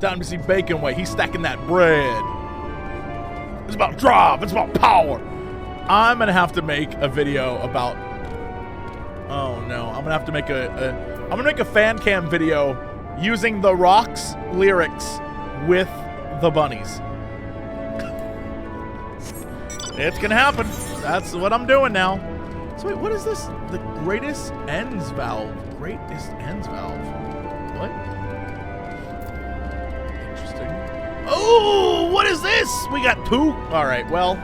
Time to see Bacon Way. He's stacking that bread. It's about drive. It's about power. I'm going to have to make a video about... Oh, no. I'm going to have to make I'm going to make a fan cam video using The Rock's lyrics with the bunnies. It's going to happen. That's what I'm doing now. So wait, what is this? The greatest ends valve. Greatest ends valve. What? Interesting. Oh, what is this? We got 2. All right, well,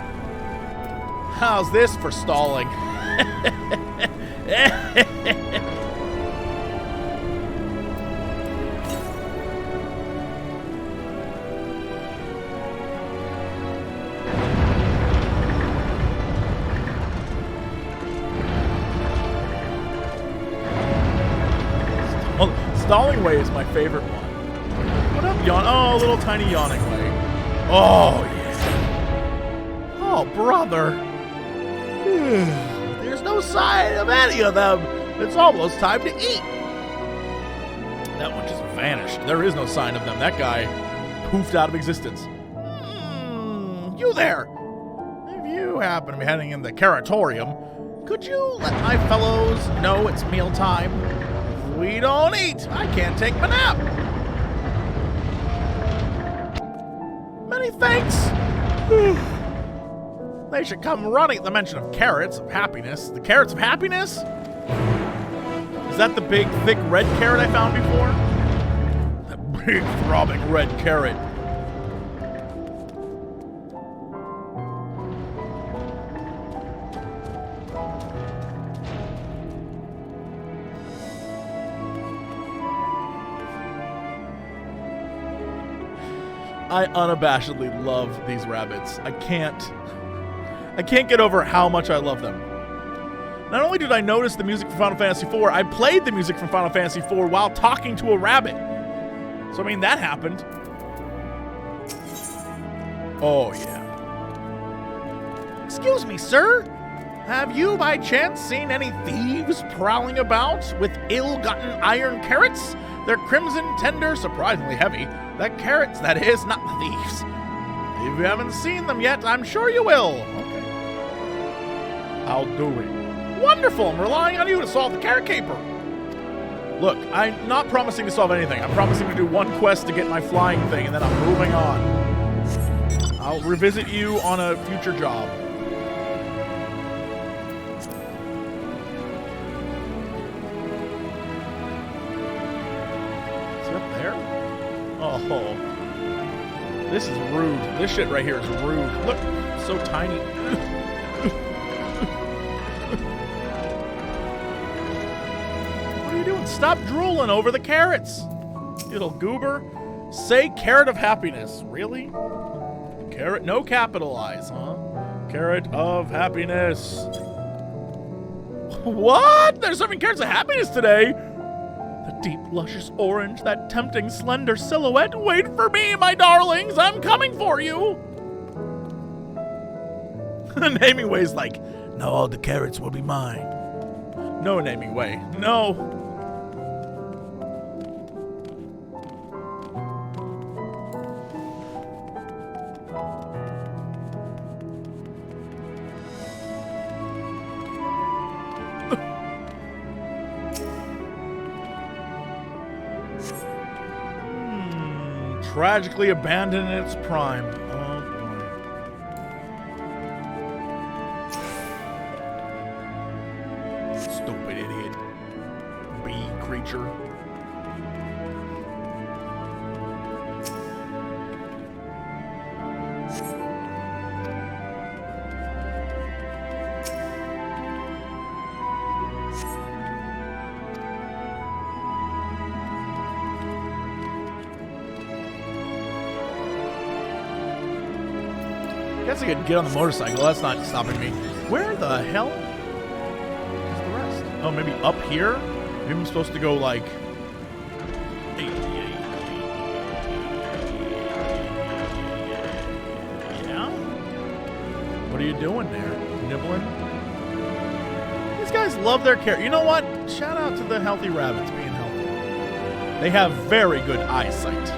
how's this for stalling? Stalling way is my favorite one. What up, yawn? Oh, little tiny yawning way. Oh, yeah. Oh, brother. There's no sign of any of them. It's almost time to eat. That one just vanished. There is no sign of them. That guy poofed out of existence. You there. If you happen to be heading in the Caratorium, could you let my fellows know it's mealtime? We don't eat. I can't take my nap. Many thanks. They should come running at the mention of carrots of happiness. The carrots of happiness? Is that the big, thick red carrot I found before? That big, throbbing red carrot. I unabashedly love these rabbits. I can't get over how much I love them. Not only did I notice the music from Final Fantasy IV, I played the music from Final Fantasy IV while talking to a rabbit. So, I mean, that happened. Oh, yeah. Excuse me, sir. Have you, by chance, seen any thieves prowling about with ill-gotten iron carrots? They're crimson, tender, surprisingly heavy. The carrots, that is, not the thieves. If you haven't seen them yet, I'm sure you will. Okay. I'll do it. Wonderful! I'm relying on you to solve the carrot caper. Look, I'm not promising to solve anything. I'm promising to do one quest to get my flying thing, and then I'm moving on. I'll revisit you on a future job. Oh, this is rude. This shit right here is rude. Look, so tiny. What are you doing? Stop drooling over the carrots. You little goober. Say carrot of happiness. Really? Carrot, no capitalize, huh? Carrot of happiness. What? They're serving carrots of happiness today? Deep, luscious orange, that tempting, slender silhouette. Wait for me, my darlings. I'm coming for you. Naming Way's like, now all the carrots will be mine. No, Naming Way. No. Tragically abandoned in its prime. Oh boy. Stupid idiot. Bee creature. I guess I could get on the motorcycle. That's not stopping me. Where the hell is the rest? Oh, maybe up here? Maybe I'm supposed to go like... Yeah? What are you doing there? Nibbling? These guys love their carrot. You know what? Shout out to the healthy rabbits being healthy. They have very good eyesight.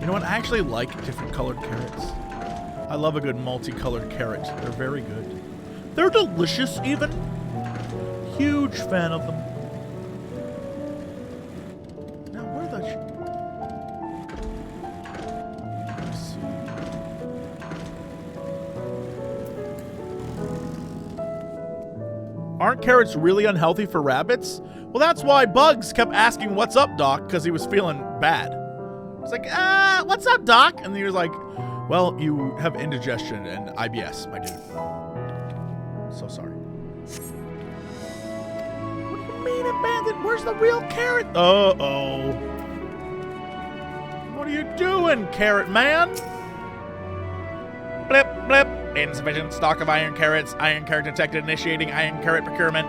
You know what? I actually like different colored carrots. I love a good multicolored carrot. They're very good. They're delicious, even. Huge fan of them. Now, where the... Let's see. Aren't carrots really unhealthy for rabbits? Well, that's why Bugs kept asking, "What's up, Doc?" Because he was feeling bad. It's like, what's up, Doc? And he was like, well, you have indigestion and IBS, my dude. So sorry. What do you mean abandoned? Where's the real carrot? Uh-oh. What are you doing, carrot man? Blip, blip. Insufficient stock of iron carrots. Iron carrot detected. Initiating iron carrot procurement.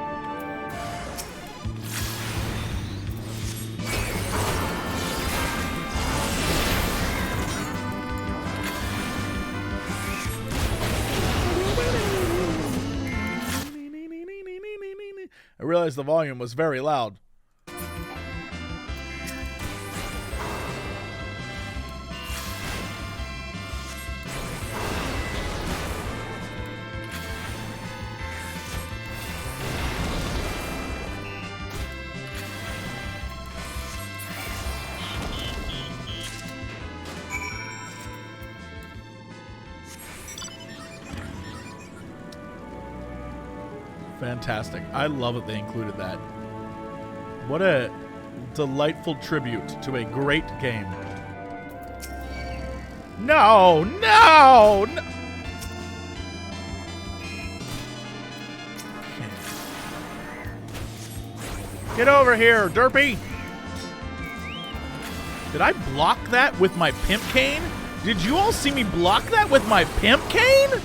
I realized the volume was very loud. Fantastic. I love that they included that. What a delightful tribute to a great game. No, no, no. Get over here, derpy. Did I block that with my pimp cane? Did you all see me block that with my pimp cane?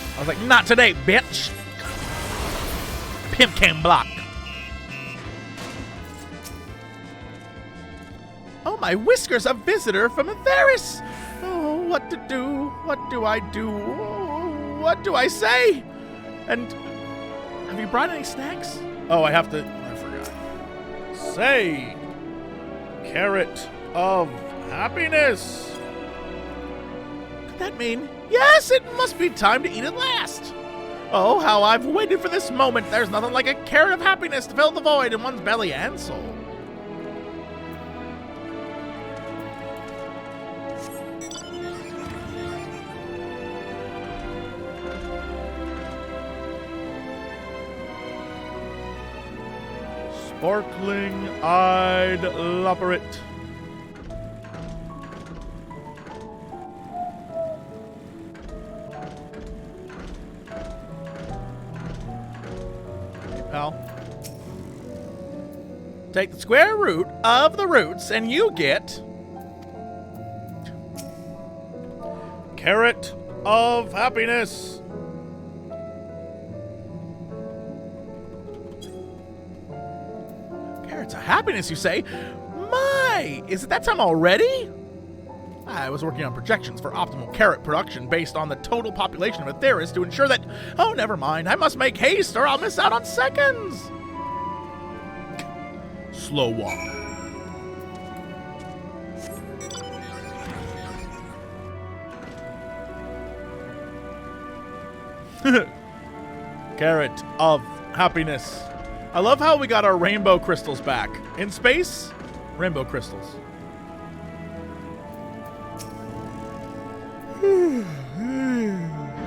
I was like, not today, bitch. Pimp cane block. Oh, my whiskers, a visitor from Atheris. Oh, what to do? What do I do? Oh, what do I say? And have you brought any snacks? Oh, I have to. I forgot. Say, carrot of happiness. Could that mean? Yes, it must be time to eat at last. Oh, how I've waited for this moment. There's nothing like a carrot of happiness to fill the void in one's belly and soul. Sparkling-eyed Loporit. Take the square root of the roots and you get carrot of happiness. Carrots of happiness, you say? My, is it that time already? I was working on projections for optimal carrot production based on the total population of Atheris to ensure that, oh, never mind, I must make haste or I'll miss out on seconds. Slow walk. Carrot of happiness. I love how we got our rainbow crystals back. In space, rainbow crystals.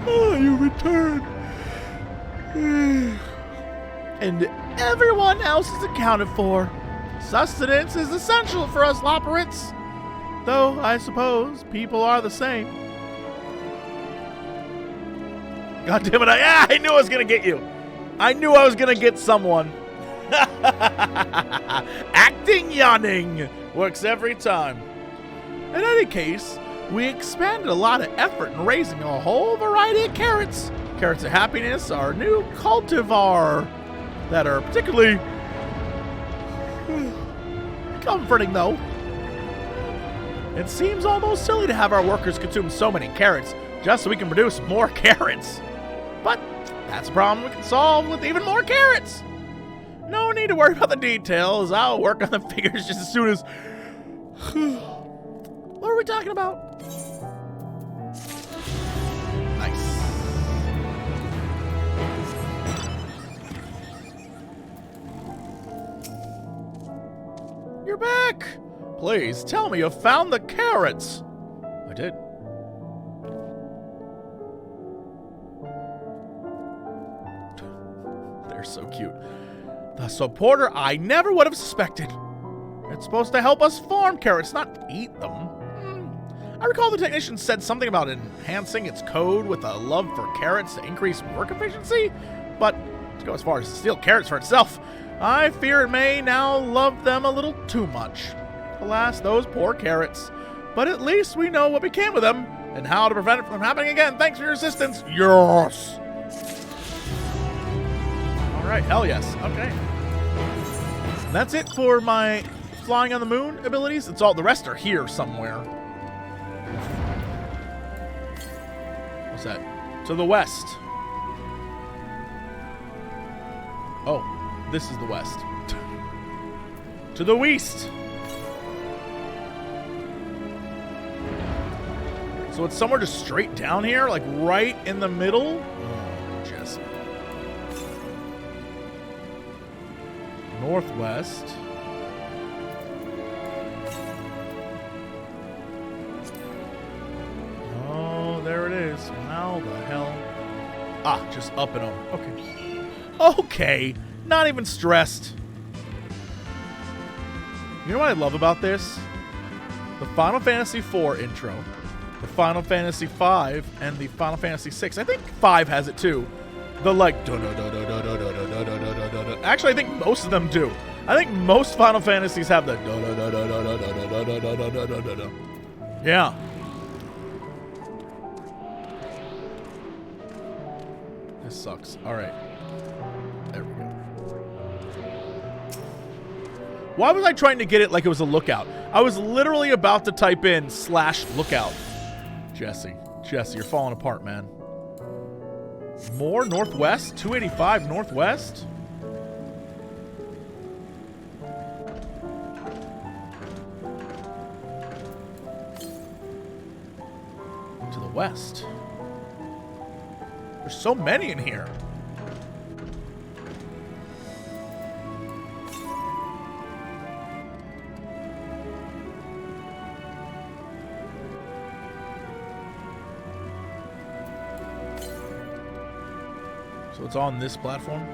Oh, you returned. And everyone else is accounted for. Sustenance is essential for us Loporitts. Though, I suppose, people are the same. God damn it, I knew I was going to get you. I knew I was going to get someone. Acting yawning works every time. In any case, we expanded a lot of effort in raising a whole variety of carrots. Carrots of happiness are new cultivar that are particularly comforting, though. It seems almost silly to have our workers consume so many carrots just so we can produce more carrots. But that's a problem we can solve with even more carrots. No need to worry about the details. I'll work on the figures just as soon as... What are we talking about? Nice. You're back! Please, tell me you found the carrots! I did. They're so cute. The supporter I never would have suspected. It's supposed to help us farm carrots, not eat them. I recall the technician said something about enhancing its code with a love for carrots to increase work efficiency, but to go as far as to steal carrots for itself, I fear it may now love them a little too much. Alas, those poor carrots. But at least we know what became of them and how to prevent it from happening again. Thanks for your assistance. Yes! Alright, hell yes. Okay. That's it for my flying on the moon abilities. It's all, the rest are here somewhere. What's that? To the west. Oh, this is the west. To the west. So it's somewhere just straight down here, like right in the middle. Oh, Jesse. Northwest. Oh, there it is. How the hell? Ah, just up and over. Okay. Okay. Not even stressed. You know what I love about this? The Final Fantasy IV intro, the Final Fantasy V, and the Final Fantasy VI. I think 5 has it too. The like... Actually, I think most of them do. I think most Final Fantasies have the... Yeah. This sucks. All right. There we go. Why was I trying to get it like it was a lookout? I was literally about to type in /lookout. Jesse, you're falling apart, man. More northwest? 285 northwest? To the west. There's so many in here. So it's on this platform.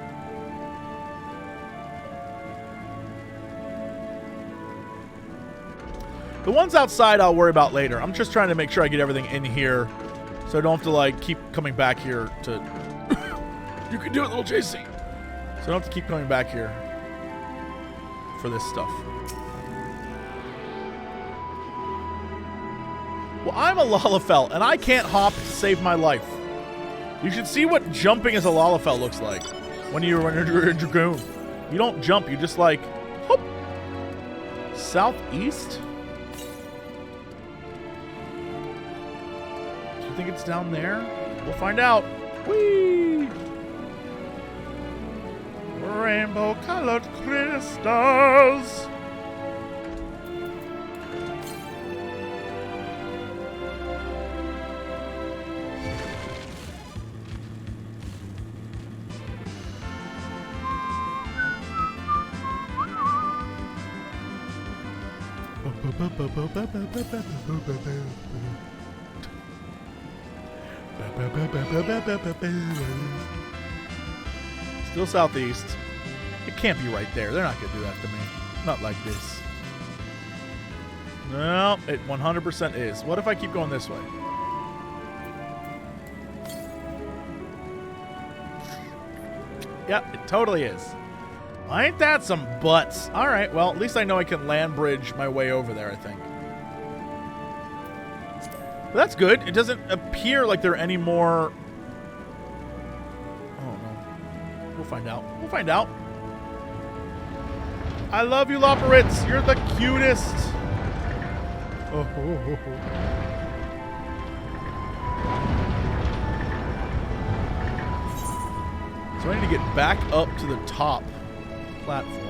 The ones outside I'll worry about later. I'm just trying to make sure I get everything in here so I don't have to like keep coming back here to... You can do it, little JC. So I don't have to keep coming back here for this stuff. Well, I'm a Lalafell and I can't hop to save my life. You should see what jumping as a Lalafell looks like when you're a Dragoon. You don't jump, you just like, whoop. Southeast? Do you think it's down there? We'll find out. Whee! Rainbow-colored crystals. Still southeast. It can't be right there. They're not going to do that to me. Not like this. No, it 100% is. What if I keep going this way? Yep, it totally is. Ain't that some butts? All right, well, at least I know I can land bridge my way over there, I think. But that's good. It doesn't appear like there are any more... Oh, no. We'll find out. We'll find out. I love you, Loporitts. You're the cutest. Oh, oh, oh, oh. So I need to get back up to the top. platform.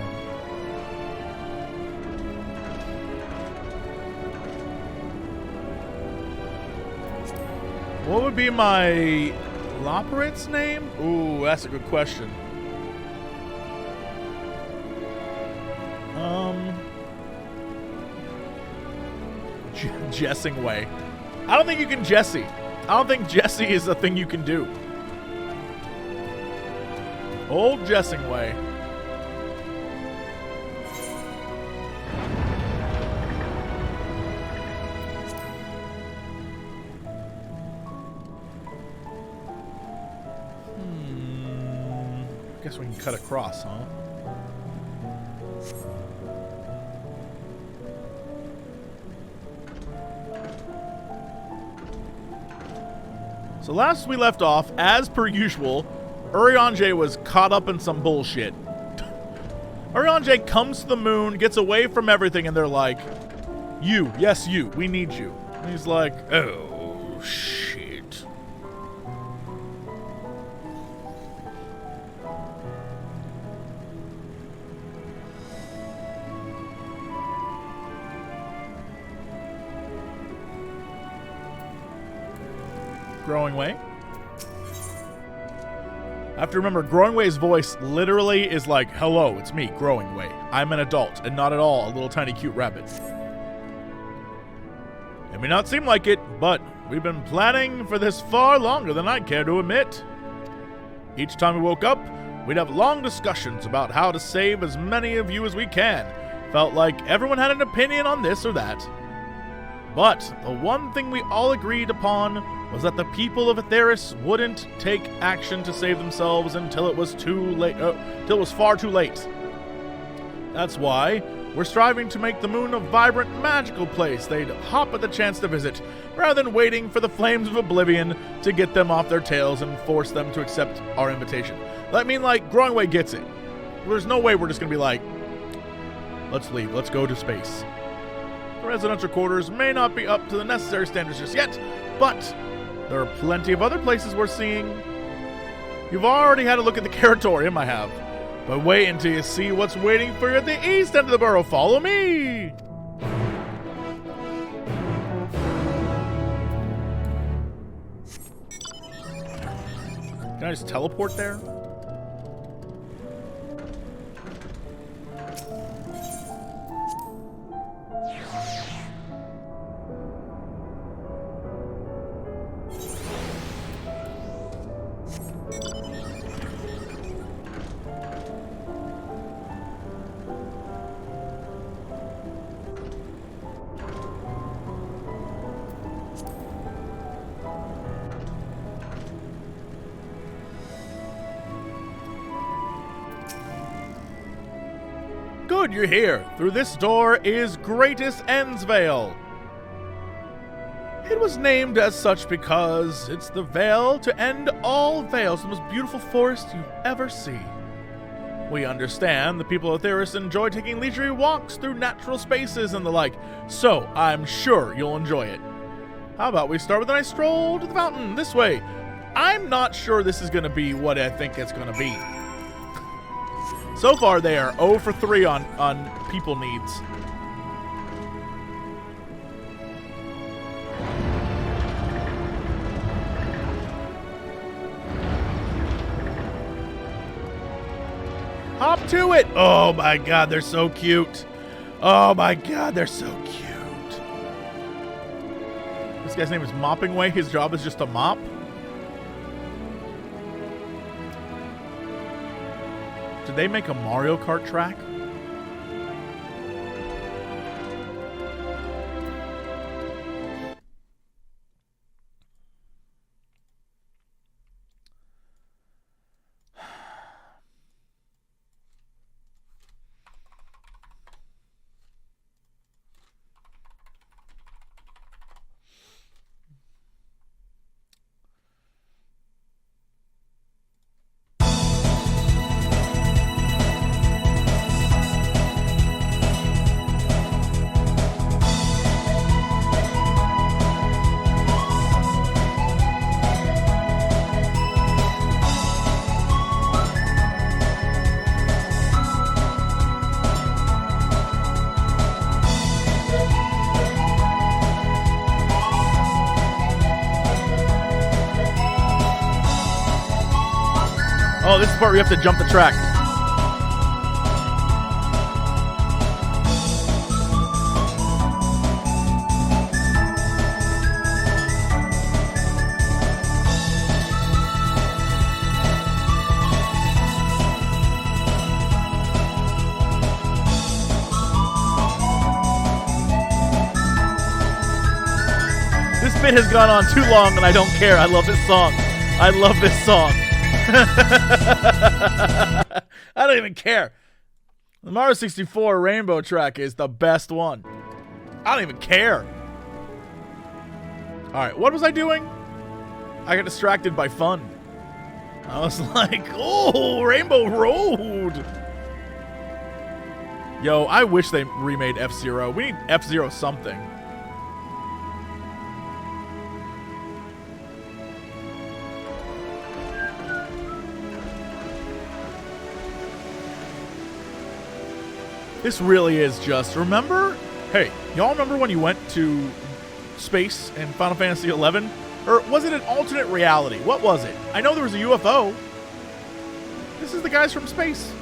What would be my Loporitts name? Ooh, that's a good question. Jessing way. I don't think you can Jesse. I don't think Jesse is a thing you can do. Old Jessing way. Guess we can cut across, huh? So last we left off, as per usual, Oriane J was caught up in some bullshit. Oriane J comes to the moon, gets away from everything, and they're like, you, yes you, we need you. And he's like, oh, shit. Growing Way. I have to remember, Growing Way's voice literally is like, hello, it's me, Growing Way. I'm an adult, and not at all a little tiny cute rabbit. It may not seem like it, but we've been planning for this far longer than I care to admit. Each time we woke up, we'd have long discussions about how to save as many of you as we can. Felt like everyone had an opinion on this or that. But the one thing we all agreed upon was that the people of Aetheris wouldn't take action to save themselves until it was too late, till it was far too late. That's why we're striving to make the moon a vibrant, magical place they'd hop at the chance to visit, rather than waiting for the flames of oblivion to get them off their tails and force them to accept our invitation. I mean, like, Growing Way gets it. There's no way we're just gonna be like, let's leave, let's go to space. The residential quarters may not be up to the necessary standards just yet, but there are plenty of other places we're seeing. You've already had a look at the Curatorium, I have. But wait until you see what's waiting for you at the east end of the borough. Follow me! Can I just teleport there? Good, you're here. Through this door is Greatest End's Vale. It was named as such because it's the veil to end all veils, the most beautiful forest you ever see. We understand the people of Aetheris enjoy taking leisurely walks through natural spaces and the like, so I'm sure you'll enjoy it. How about we start with a nice stroll to the fountain this way? I'm not sure this is going to be what I think it's going to be. So far, they are 0 for 3 on people needs. Hop to it! Oh my god, they're so cute. Oh my god, they're so cute. This guy's name is Mopping Way. His job is just to mop. Did they make a Mario Kart track? Oh, this is the part where you have to jump the track. This bit has gone on too long and I don't care. I love this song. I love this song. I don't even care. The Mario 64 Rainbow track is the best one. I don't even care. Alright, what was I doing? I got distracted by fun. I was like, oh, Rainbow Road. Yo, I wish they remade F-Zero. We need F-Zero something. This really is just, remember? Hey, y'all remember when you went to space in Final Fantasy XI? Or was it an alternate reality? What was it? I know there was a UFO. This is the guys from space.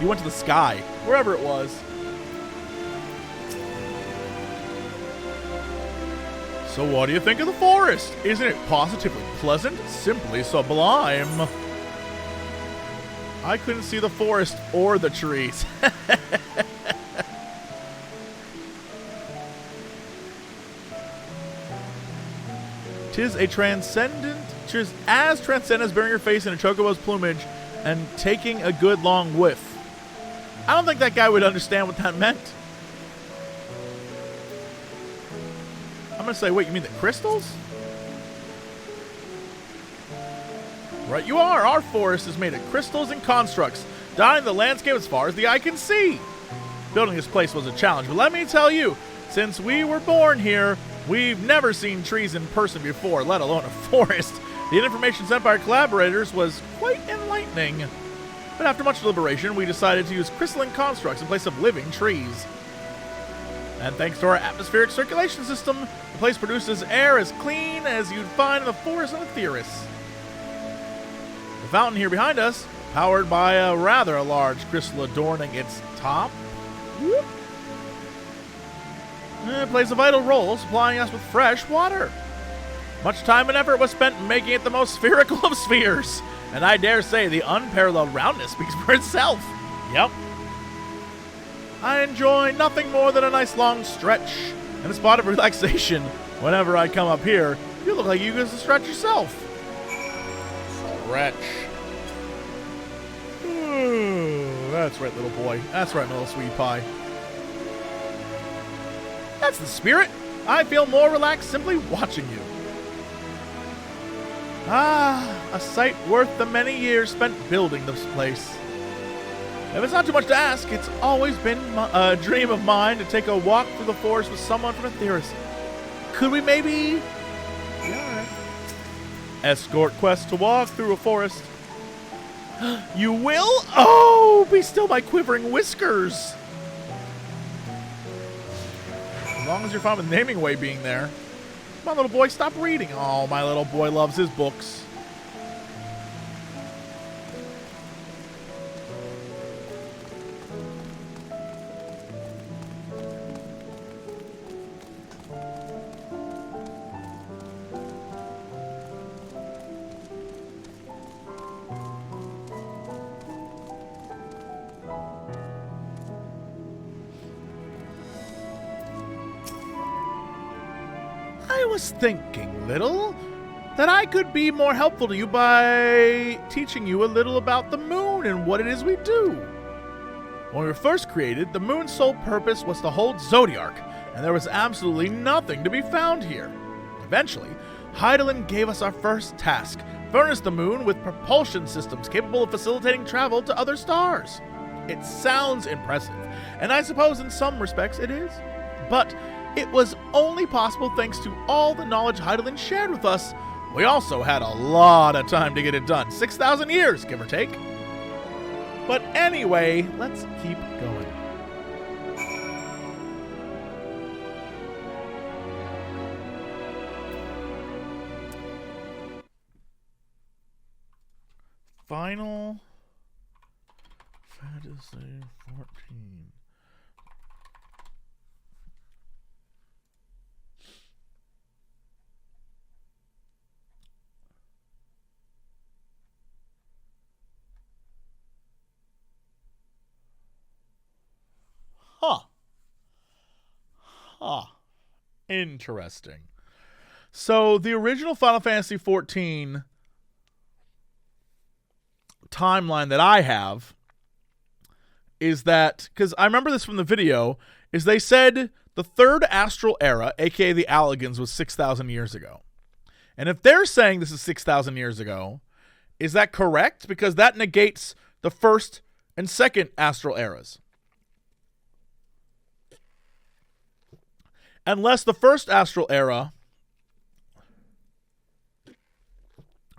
You went to the sky, wherever it was. So what do you think of the forest? Isn't it positively pleasant? Simply sublime. I couldn't see the forest or the trees. Tis as transcendent as burying your face in a chocobo's plumage and taking a good long whiff. I don't think that guy would understand what that meant. I'm gonna say, wait, you mean the crystals? Right you are. Our forest is made of crystals and constructs, dotting the landscape as far as the eye can see. Building this place was a challenge, but let me tell you, since we were born here, we've never seen trees in person before, let alone a forest. The information sent by our collaborators was quite enlightening. But after much deliberation, we decided to use crystalline constructs in place of living trees. And thanks to our atmospheric circulation system, the place produces air as clean as you'd find in the forest of the theorists. The fountain here behind us, powered by a rather large crystal adorning its top, plays a vital role supplying us with fresh water. Much time and effort was spent making it the most spherical of spheres, and I dare say the unparalleled roundness speaks for itself. Yep. I enjoy nothing more than a nice long stretch and a spot of relaxation. Whenever I come up here, you look like you get to stretch yourself. Stretch. That's right, little boy. That's right, my little sweetie pie. That's the spirit. I feel more relaxed simply watching you. Ah, a sight worth the many years spent building this place. If it's not too much to ask, it's always been a dream of mine to take a walk through the forest with someone from a theorist. Could we maybe... Yeah. Escort quest to walk through a forest. You will? Oh, be still my quivering whiskers. As long as you're fine with naming way being there. My little boy, stop reading. Oh, my little boy loves his books. I was thinking, little, that I could be more helpful to you by teaching you a little about the moon and what it is we do. When we were first created, the moon's sole purpose was to hold Zodiark, and there was absolutely nothing to be found here. Eventually, Hydaelyn gave us our first task, furnish the moon with propulsion systems capable of facilitating travel to other stars. It sounds impressive, and I suppose in some respects it is. But it was only possible thanks to all the knowledge Hydaelyn shared with us. We also had a lot of time to get it done. 6,000 years, give or take. But anyway, let's keep going. Final Fantasy 14. Interesting. So the original Final Fantasy 14 timeline that I have is that, because I remember this from the video, is they said the third astral era, aka the Allagans, was 6,000 years ago. And if they're saying this is 6,000 years ago, is that correct? Because that negates the first and second astral eras. Unless the first astral era,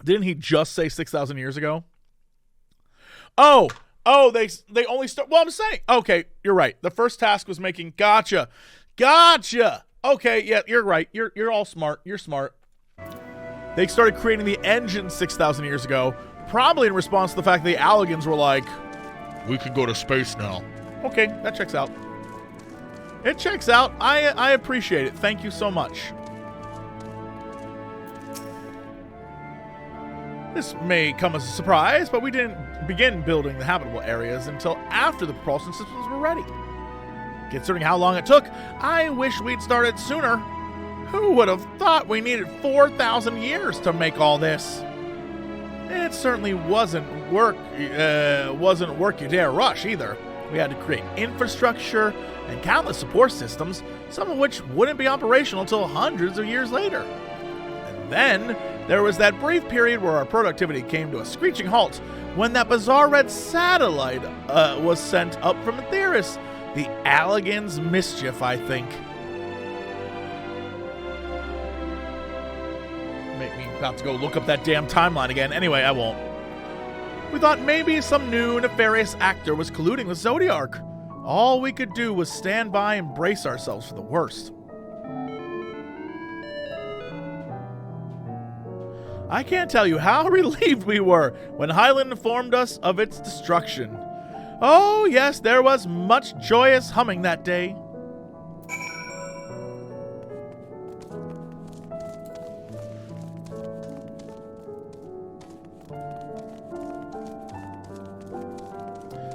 didn't he just say 6,000 years ago? Oh, they only start. Well, I'm saying, okay, you're right. The first task was making. Gotcha. Okay, yeah, you're right. You're all smart. You're smart. They started creating the engine 6,000 years ago, probably in response to the fact that the Allagans were like, we can go to space now. Okay, that checks out. It checks out. I appreciate it. Thank you so much. This may come as a surprise, but we didn't begin building the habitable areas until after the propulsion systems were ready. Considering how long it took, I wish we'd started sooner. Who would have thought we needed 4,000 years to make all this? It certainly wasn't work you dare rush either. We had to create infrastructure and countless support systems, some of which wouldn't be operational until hundreds of years later. And then there was that brief period where our productivity came to a screeching halt when that bizarre red satellite was sent up from Aetheris. The Allagans' mischief, I think. Make me about to go look up that damn timeline again. Anyway, I won't. We thought maybe some new nefarious actor was colluding with Zodiark. All we could do was stand by and brace ourselves for the worst. I can't tell you how relieved we were when Highland informed us of its destruction. Oh yes, there was much joyous humming that day.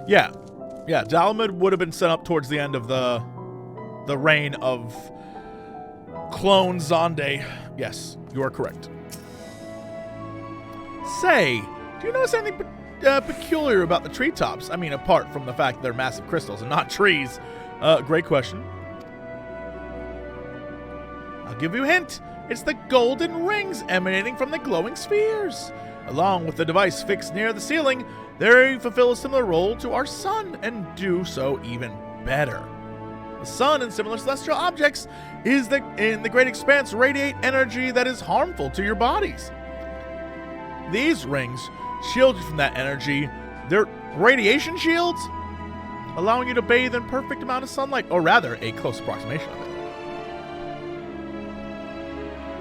Yeah, Garlemald would have been sent up towards the end of the reign of Clone Zonde. Yes, you are correct. Say, do you notice anything peculiar about the treetops? I mean, apart from the fact they're massive crystals and not trees. Great question. I'll give you a hint. It's the golden rings emanating from the glowing spheres. Along with the device fixed near the ceiling, they fulfill a similar role to our sun and do so even better. The sun and similar celestial objects in the great expanse radiate energy that is harmful to your bodies. These rings shield you from that energy. They're radiation shields, allowing you to bathe in perfect amount of sunlight, or rather, a close approximation of it.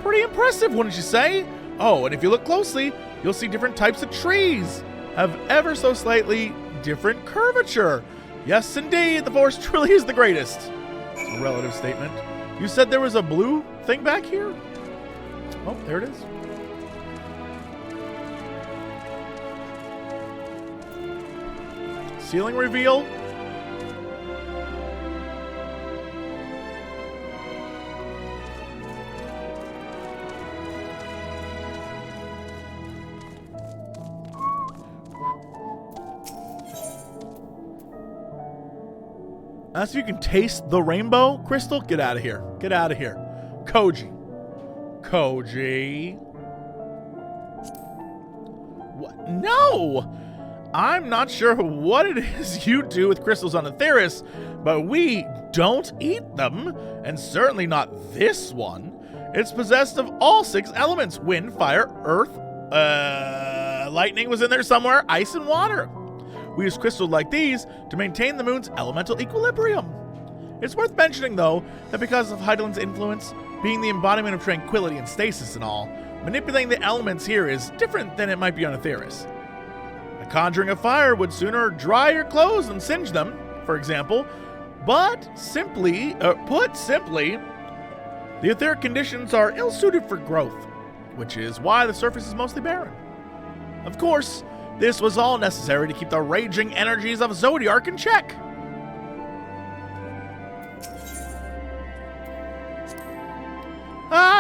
Pretty impressive, wouldn't you say? Oh, and if you look closely, you'll see different types of trees have ever so slightly different curvature. Yes, indeed, the forest truly is the greatest. It's a relative statement. You said there was a blue thing back here? Oh, there it is. Ceiling reveal. As you can taste the rainbow crystal. Get out of here. Get out of here. Koji. What? No! I'm not sure what it is you do with crystals on Aetheris, but we don't eat them, and certainly not this one. It's possessed of all 6 elements: wind, fire, earth, lightning was in there somewhere, ice, and water. We use crystals like these to maintain the moon's elemental equilibrium. It's worth mentioning, though, that because of Heidelin's influence, being the embodiment of tranquility and stasis and all, manipulating the elements here is different than it might be on Aetheris. conjuring a fire would sooner dry your clothes than singe them, for example. But put simply, the etheric conditions are ill-suited for growth, which is why the surface is mostly barren. Of course, this was all necessary to keep the raging energies of Zodiark in check.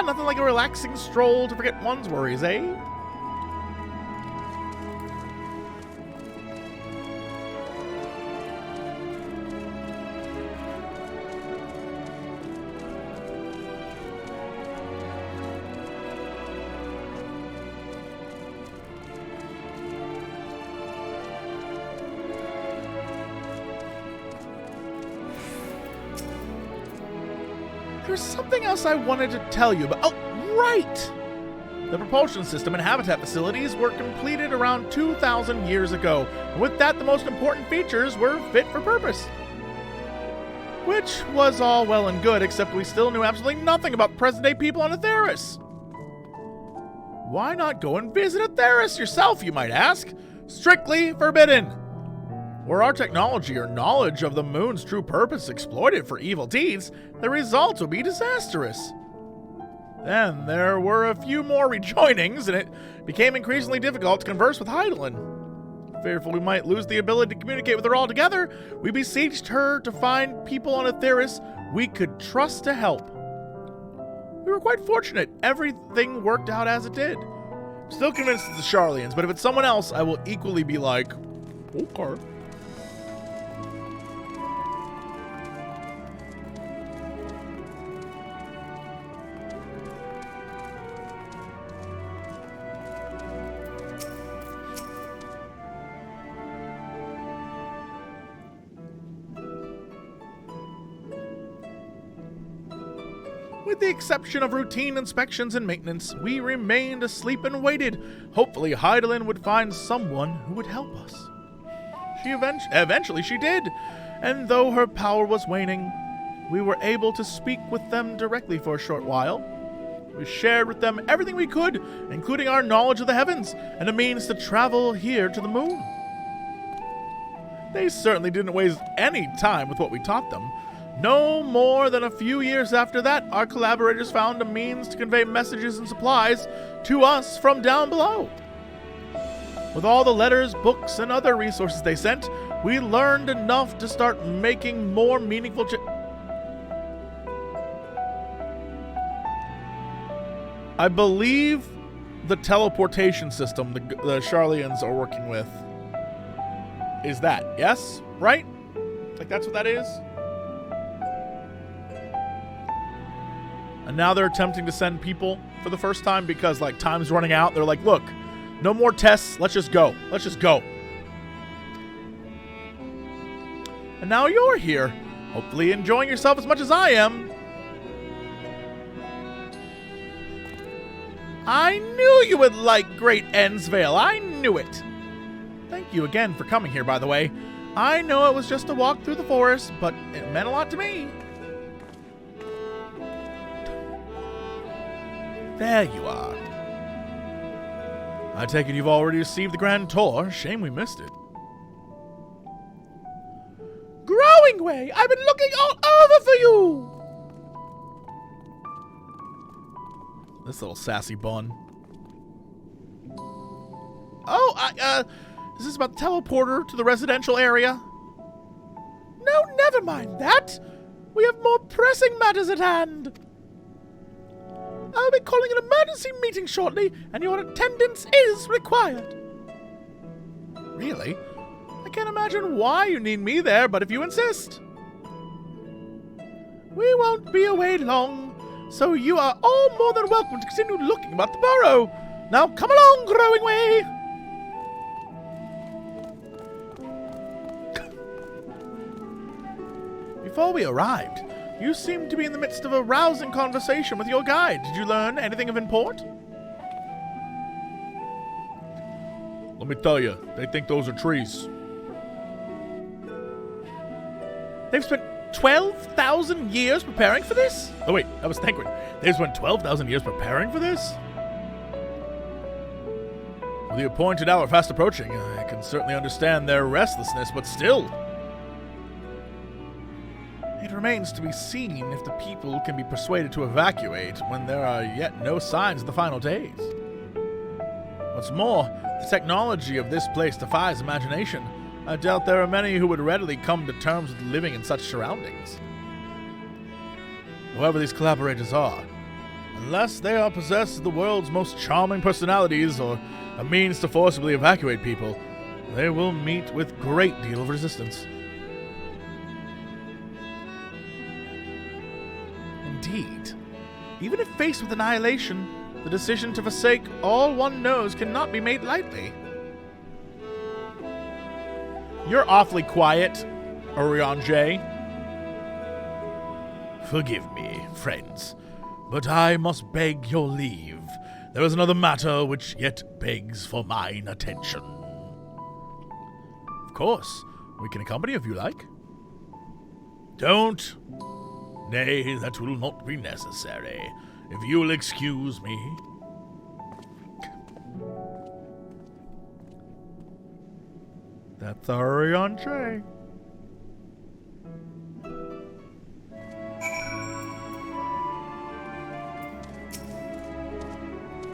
Nothing like a relaxing stroll to forget one's worries, eh? There's something else I wanted to tell you about. Oh, right! The propulsion system and habitat facilities were completed around 2,000 years ago, and with that, the most important features were fit for purpose. Which was all well and good, except we still knew absolutely nothing about present-day people on Etheris. Why not go and visit Etheris yourself, you might ask? Strictly forbidden. Were our technology or knowledge of the moon's true purpose exploited for evil deeds, the results would be disastrous. Then there were a few more rejoinings, and it became increasingly difficult to converse with Hydaelyn. Fearful we might lose the ability to communicate with her altogether, we beseeched her to find people on Etheris we could trust to help. We were quite fortunate. Everything worked out as it did. Still convinced it's the Sharlians, but if it's someone else, I will equally be like, okay. With the exception of routine inspections and maintenance, we remained asleep and waited. Hopefully Hydaelyn would find someone who would help us. Eventually she did, and though her power was waning, we were able to speak with them directly for a short while. We shared with them everything we could, including our knowledge of the heavens and a means to travel here to the moon. They certainly didn't waste any time with what we taught them. No more than a few years after that, our collaborators found a means to convey messages and supplies to us from down below. With all the letters, books, and other resources they sent, we learned enough to start making more meaningful I believe the teleportation system the Sharlians are working with is that, yes? Right? Like that's what that is? And now they're attempting to send people for the first time because, like, time's running out. They're like, look, no more tests. Let's just go. Let's just go. And now you're here, hopefully enjoying yourself as much as I am. I knew you would like Great Ensvale. I knew it. Thank you again for coming here, by the way. I know it was just a walk through the forest, but it meant a lot to me. There you are. I take it you've already received the Grand Tour. Shame we missed it. Growing Way! I've been looking all over for you! This little sassy bun. Oh, is this about the teleporter to the residential area? No, never mind that. We have more pressing matters at hand. I'll be calling an emergency meeting shortly, and your attendance is required. Really? I can't imagine why you need me there, but if you insist. We won't be away long, so you are all more than welcome to continue looking about the burrow. Now come along, Growing Way! Before we arrived, you seemed to be in the midst of a rousing conversation with your guide. Did you learn anything of import? Let me tell you, they think those are trees. They've spent 12,000 years preparing for this? Oh wait, I was thinking. They've spent 12,000 years preparing for this? The appointed hour fast approaching. I can certainly understand their restlessness, but still. It remains to be seen if the people can be persuaded to evacuate when there are yet no signs of the final days. What's more, the technology of this place defies imagination. I doubt there are many who would readily come to terms with living in such surroundings. Whoever these collaborators are, unless they are possessed of the world's most charming personalities or a means to forcibly evacuate people, they will meet with great deal of resistance. Indeed, even if faced with annihilation, the decision to forsake all one knows cannot be made lightly. You're awfully quiet, Oriane J. Forgive me, friends, but I must beg your leave. There is another matter which yet begs for mine attention. Of course, we can accompany if you like. Don't. Nay, that will not be necessary, if you'll excuse me. That's Oriane J.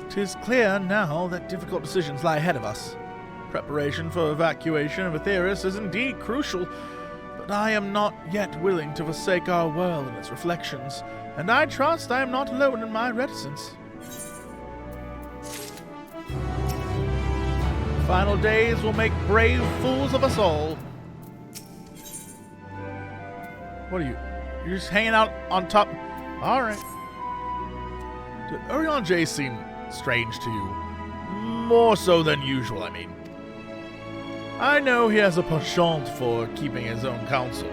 'Tis clear now that difficult decisions lie ahead of us. Preparation for evacuation of Aetheris is indeed crucial, but I am not yet willing to forsake our world and its reflections, and I trust I am not alone in my reticence. Final days will make brave fools of us all. What are you? You're just hanging out on top? Alright. Did Oriane J seem strange to you? More so than usual, I mean. I know he has a penchant for keeping his own counsel,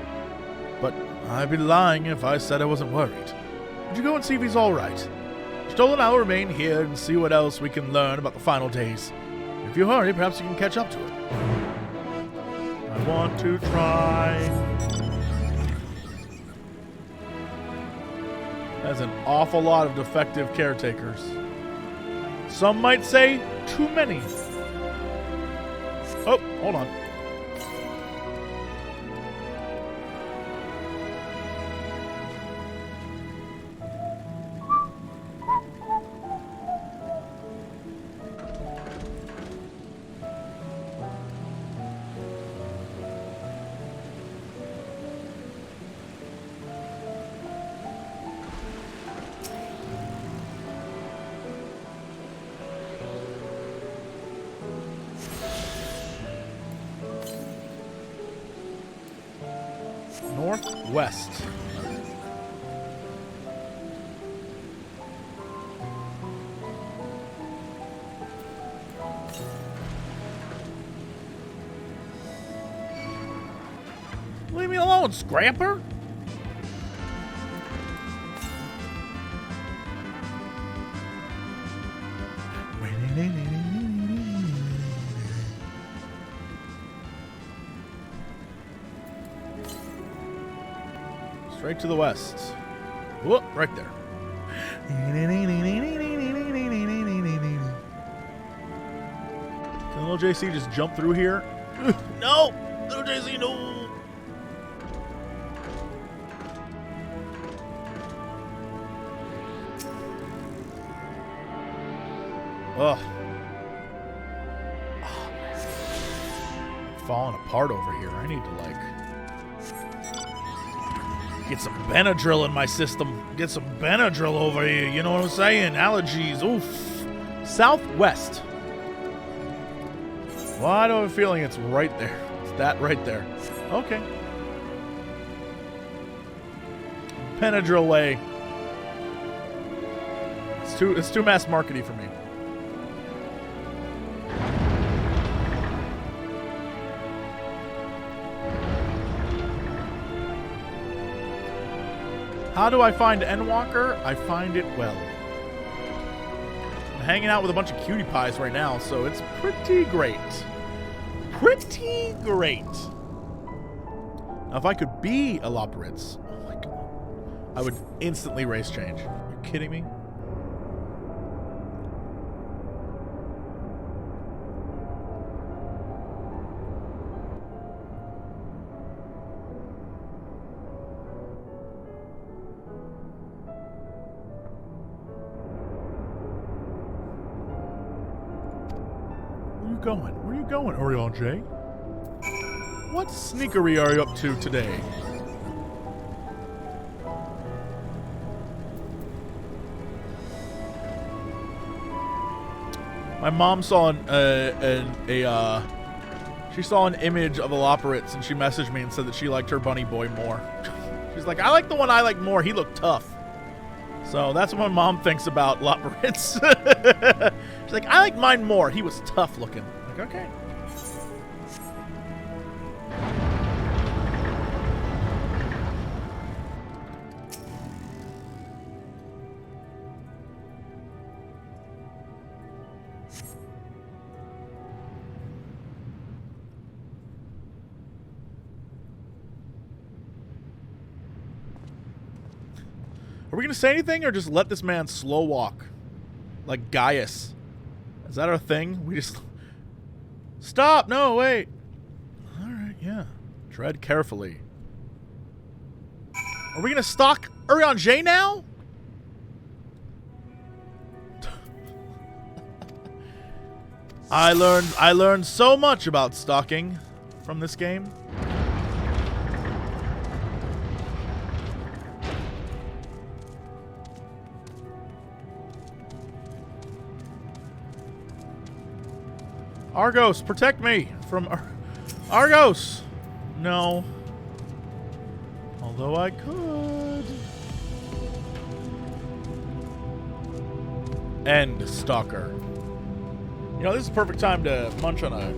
but I'd be lying if I said I wasn't worried. Would you go and see if he's alright? Stolen, I'll remain here and see what else we can learn about the final days. If you hurry, perhaps you can catch up to it. I want to try. That's an awful lot of defective caretakers. Some might say too many. Oh, hold on. Northwest. Leave me alone, Scramper. Straight to the west. Whoop, right there. Can little JC just jump through here? No! Little JC, no! Ugh. Oh, I'm falling apart over here. I need to, like, get some Benadryl in my system. Get some Benadryl over here. You know what I'm saying? Allergies. Oof. Southwest. Why do I have a feeling it's right there? It's that right there. Okay. Benadryl way. It's too mass markety for me. How do I find Endwalker? I find it well. I'm hanging out with a bunch of cutie pies right now, so it's pretty great. Pretty great. Now, if I could be a Loporitts, oh my god, I would instantly race change. Are you kidding me? going? Where are you going, Oriane J? What sneakery are you up to today? My mom saw she saw an image of the Loporitts and she messaged me and said that she liked her bunny boy more. She's like, I like the one I like more. He looked tough. So that's what my mom thinks about Loporitts. She's like, I like mine more. He was tough looking. I'm like, okay. Are we going to say anything or just let this man slow walk? Like Gaius. Is that our thing? We just... Stop! No, wait. Alright, yeah. Tread carefully. Are we going to stalk Oriane J now? I learned so much about stalking from this game. Argos, protect me from Argos. No. Although I could. End stalker. You know, this is the perfect time to munch on a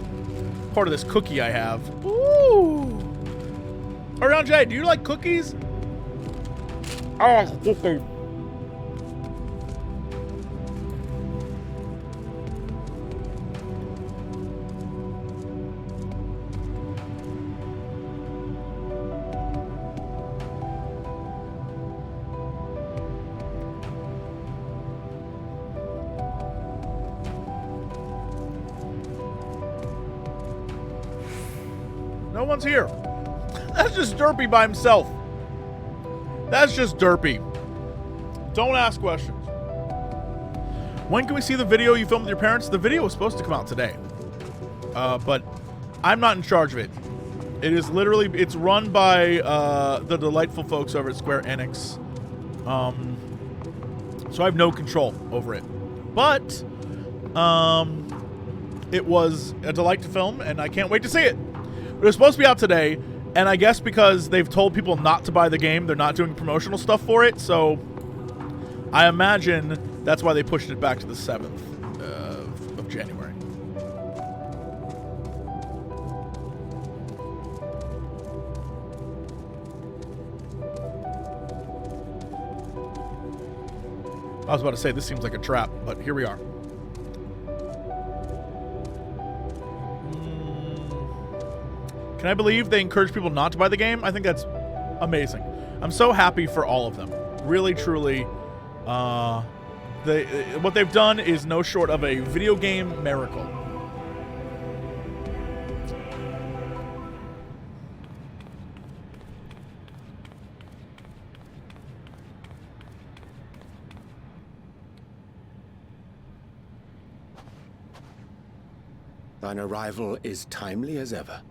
part of this cookie I have. Ooh. Oriane J, do you like cookies? I like cookies. No one's here. That's just Derpy by himself. That's just Derpy. Don't ask questions. When can we see the video you filmed with your parents? The video was supposed to come out today. But I'm not in charge of it. It is literally, it's run by the delightful folks over at Square Enix. So I have no control over it. But it was a delight to film, and I can't wait to see it. It was supposed to be out today, and I guess because they've told people not to buy the game, they're not doing promotional stuff for it, so I imagine that's why they pushed it back to the 7th of January. I was about to say, this seems like a trap, but here we are. Can I believe they encourage people not to buy the game? I think that's amazing. I'm so happy for all of them. Really, truly. What they've done is no short of a video game miracle. Thine arrival is timely as ever.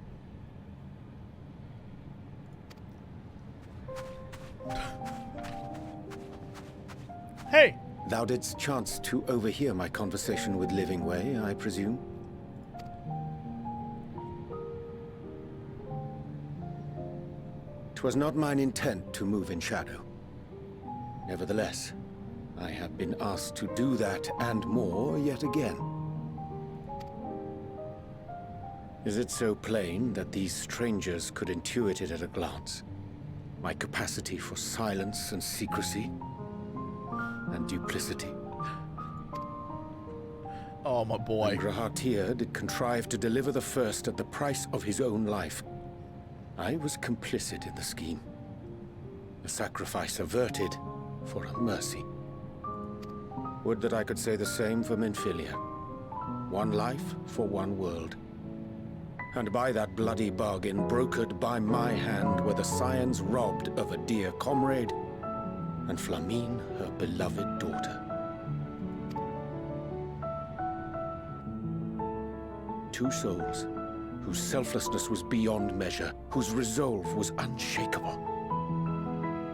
Hey! Thou didst chance to overhear my conversation with Living Way, I presume? 'Twas not mine intent to move in shadow. Nevertheless, I have been asked to do that and more yet again. Is it so plain that these strangers could intuit it at a glance? My capacity for silence and secrecy? And duplicity. Oh, my boy. Grahatir did contrive to deliver the first at the price of his own life. I was complicit in the scheme. A sacrifice averted for a mercy. Would that I could say the same for Menphilia. One life for one world. And by that bloody bargain brokered by my hand were the Scions robbed of a dear comrade, and Flamine, her beloved daughter. two souls, whose selflessness was beyond measure, whose resolve was unshakable.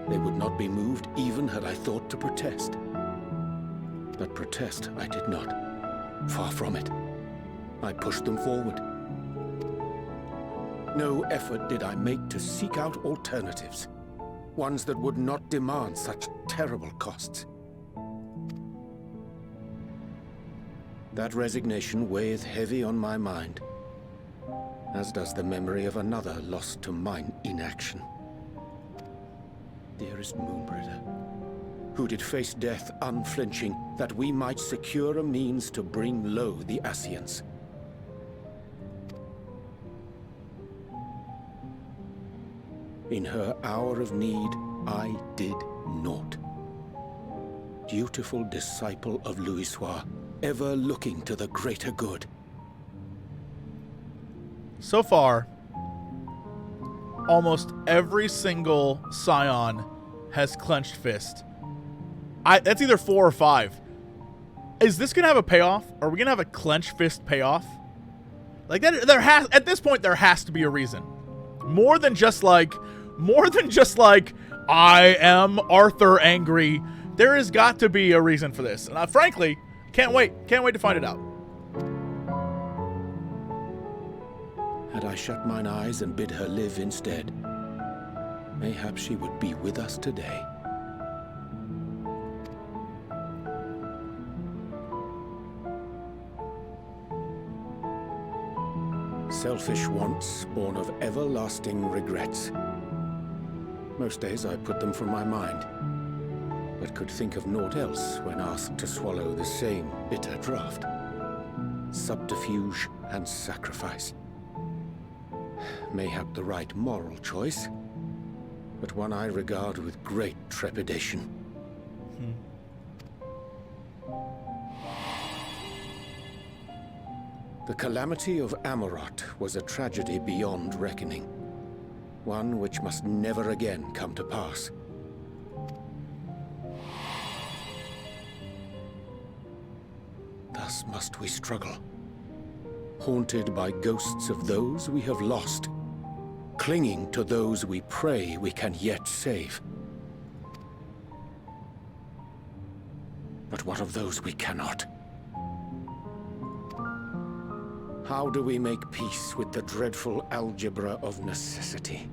They would not be moved even had I thought to protest. But protest I did not. Far from it. I pushed them forward. No effort did I make to seek out alternatives, ones that would not demand such terrible costs. That resignation weigheth heavy on my mind, as does the memory of another lost to mine inaction. Dearest Moonbringer, who did face death unflinching, that we might secure a means to bring low the Ascians. In her hour of need, I did naught. Dutiful disciple of Louisoix, ever looking to the greater good. So far, almost every single Scion has clenched fist. That's either 4 or 5. Is this gonna have a payoff? Are we gonna have a clenched fist payoff? Like that, at this point there has to be a reason. More than just like I am Arthur angry. There has got to be a reason for this, and frankly, can't wait to find it out. Had I shut mine eyes and bid her live instead, mayhap she would be with us today. Selfish wants born of everlasting regrets. Most days I put them from my mind, but could think of naught else when asked to swallow the same bitter draught. Subterfuge and sacrifice. Mayhap the right moral choice, but one I regard with great trepidation. The calamity of Amarot was a tragedy beyond reckoning. One which must never again come to pass. Thus must we struggle, haunted by ghosts of those we have lost, clinging to those we pray we can yet save. But what of those we cannot? How do we make peace with the dreadful algebra of necessity?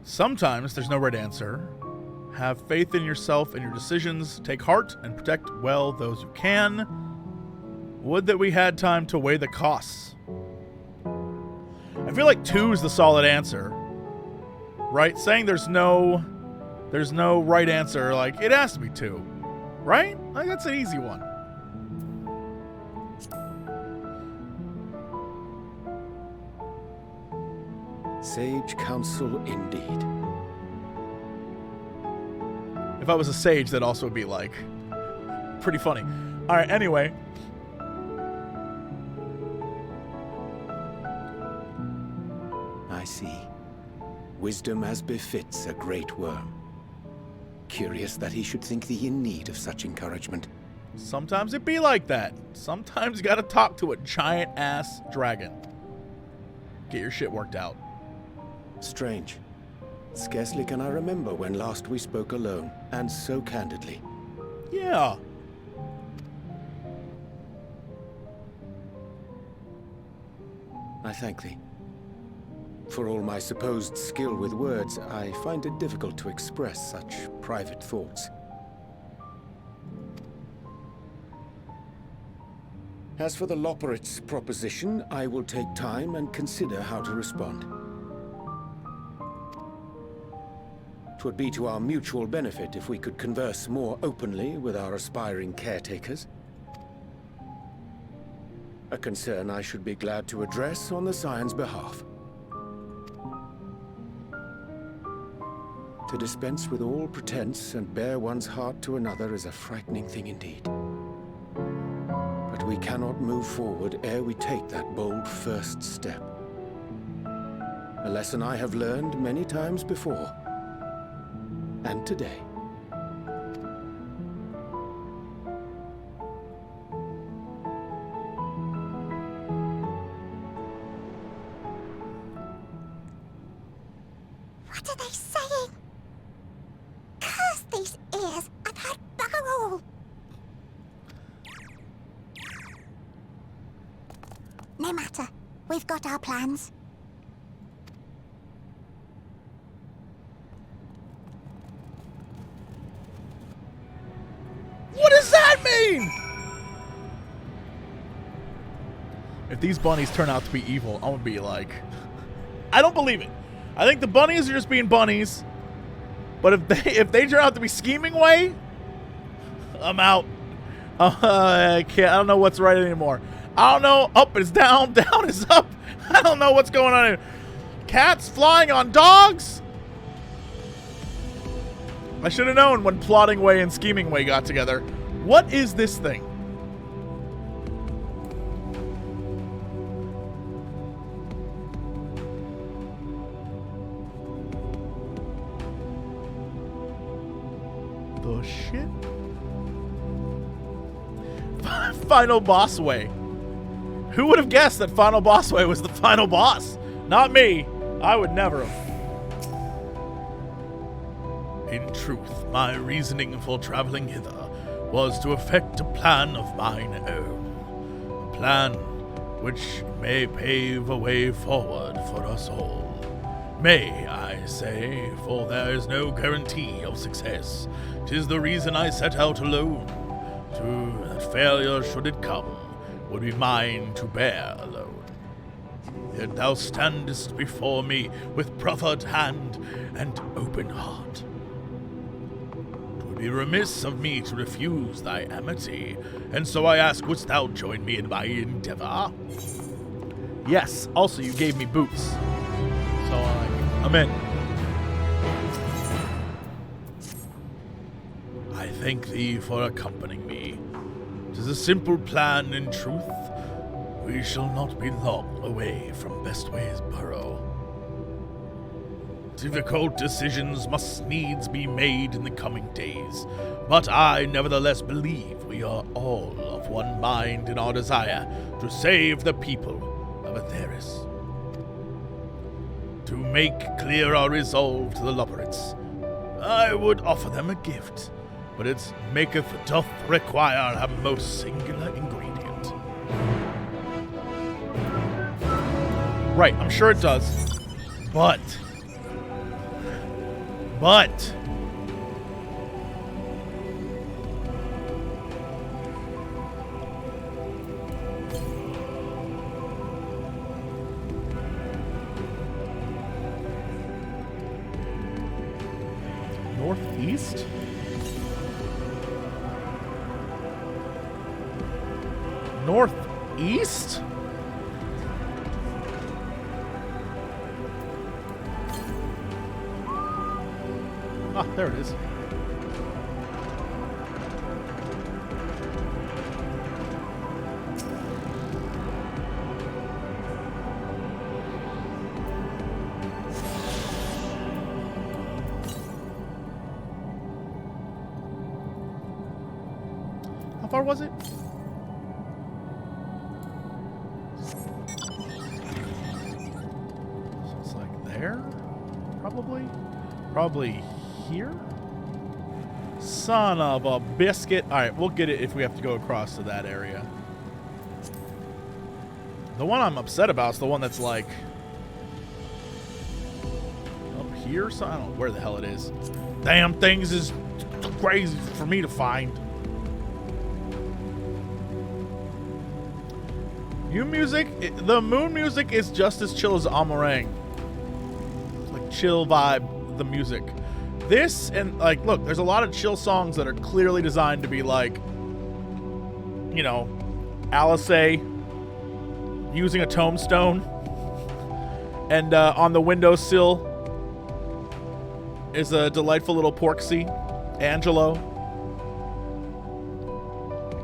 Sometimes there's no right answer. Have faith in yourself and your decisions. Take heart and protect well those who can. Would that we had time to weigh the costs. I feel like 2 is the solid answer. Right? Saying there's no right answer, like, it has to be 2. Right? I think that's an easy one. Sage counsel indeed. If I was a sage, that'd also be, like, pretty funny. Alright, anyway. I see. Wisdom as befits a great worm. Curious that he should think thee in need of such encouragement. Sometimes it be like that. Sometimes you gotta talk to a giant-ass dragon. Get your shit worked out. Strange. Scarcely can I remember when last we spoke alone, and so candidly. Yeah. I thank thee. For all my supposed skill with words, I find it difficult to express such private thoughts. As for the Loporitts' proposition, I will take time and consider how to respond. 'Twould be to our mutual benefit if we could converse more openly with our aspiring caretakers. A concern I should be glad to address on the Scion's behalf. To dispense with all pretense and bare one's heart to another is a frightening thing indeed. But we cannot move forward ere we take that bold first step. A lesson I have learned many times before. And today. What are they saying? Curse these ears! I've heard bugger all! No matter. We've got our plans. What does that mean? If these bunnies turn out to be evil, I'm gonna be like, I don't believe it. I think the bunnies are just being bunnies. But if they turn out to be scheming way, I'm out. I don't know what's right anymore. I don't know. Up is down, down is up. I don't know what's going on here. Cats flying on dogs? I should have known when plotting way and scheming way got together. What is this thing? The shit? Final boss way. Who would have guessed that final boss way was the final boss? Not me. I would never have. In truth, my reasoning for traveling hither was to effect a plan of mine own. A plan which may pave a way forward for us all. May, I say, for there is no guarantee of success. 'Tis the reason I set out alone. To that failure, should it come, would be mine to bear alone. Yet thou standest before me with proffered hand and open heart. 'Twould be remiss of me to refuse thy amity, and so I ask, wouldst thou join me in my endeavor? Yes, also you gave me boots. So I'm in. I thank thee for accompanying me. 'Tis a simple plan in truth. We shall not be long away from Bestway's burrow. Difficult decisions must needs be made in the coming days, but I nevertheless believe we are all of one mind in our desire to save the people of Atheris. To make clear our resolve to the Loporitts, I would offer them a gift, but its maketh doth require a most singular ingredient. Right, I'm sure it does. But northeast? Northeast? Ah, there it is. How far was it? So it's like there? Probably? Probably here? Son of a biscuit. Alright, we'll get it if we have to go across to that area. The one I'm upset about is the one that's like up here. So I don't know where the hell it is. Damn things is crazy for me to find. New music, the moon music is just as chill as Amarang. It's like chill vibe, the music. This and like, look, there's a lot of chill songs that are clearly designed to be like, you know, Alice using a tombstone, and on the windowsill is a delightful little porksy, Angelo.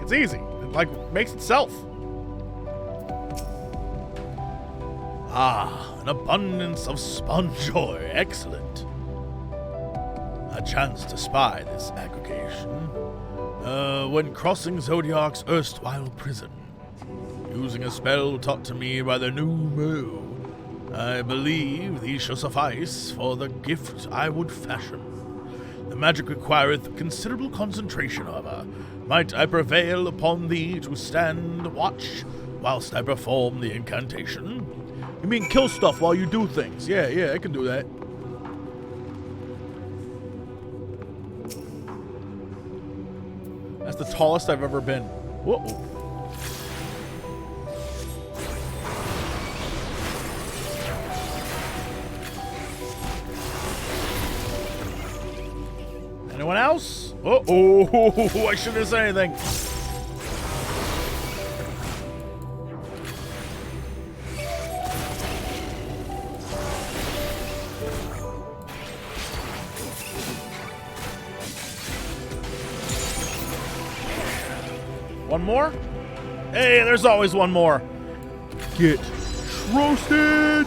It's easy. It like makes itself. Ah, an abundance of sponge joy. Excellent. A chance to spy this aggregation. When crossing Zodiac's erstwhile prison, using a spell taught to me by the new Mo, I believe these shall suffice for the gift I would fashion. The magic requireth considerable concentration, however. Might I prevail upon thee to stand watch whilst I perform the incantation? You mean kill stuff while you do things? Yeah, I can do that. That's the tallest I've ever been. Whoa. Anyone else? Oh, I shouldn't have said anything. One more? Hey, there's always one more. Get roasted.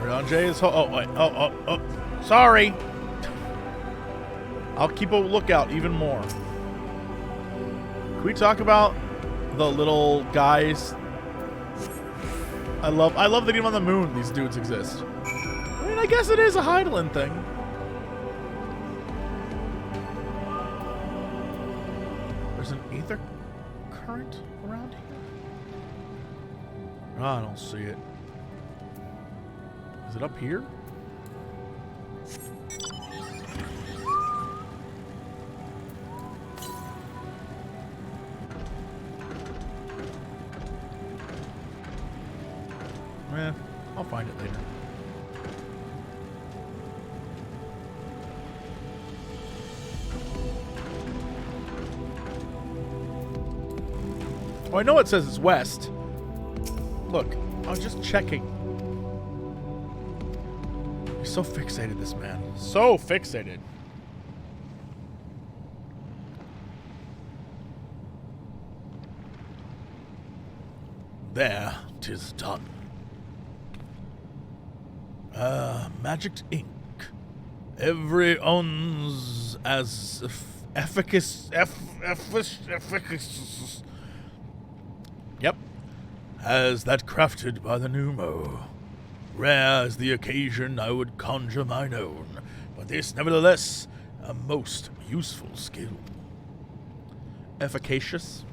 Oriane J is wait. Oh. Sorry. I'll keep a lookout even more. Can we talk about the little guys? I love that even on the moon these dudes exist. I mean, I guess it is a Heidelin thing. There's an ether current around here? Oh, I don't see it. Is it up here? I'll find it later. Oh, I know it says it's west. Look, I was just checking. You're so fixated, this man. So fixated. There, 'tis done. Magic ink. Every ons as efficacious. Yep. As that crafted by the Numo. Rare as the occasion I would conjure mine own, but this, nevertheless, a most useful skill. Efficacious?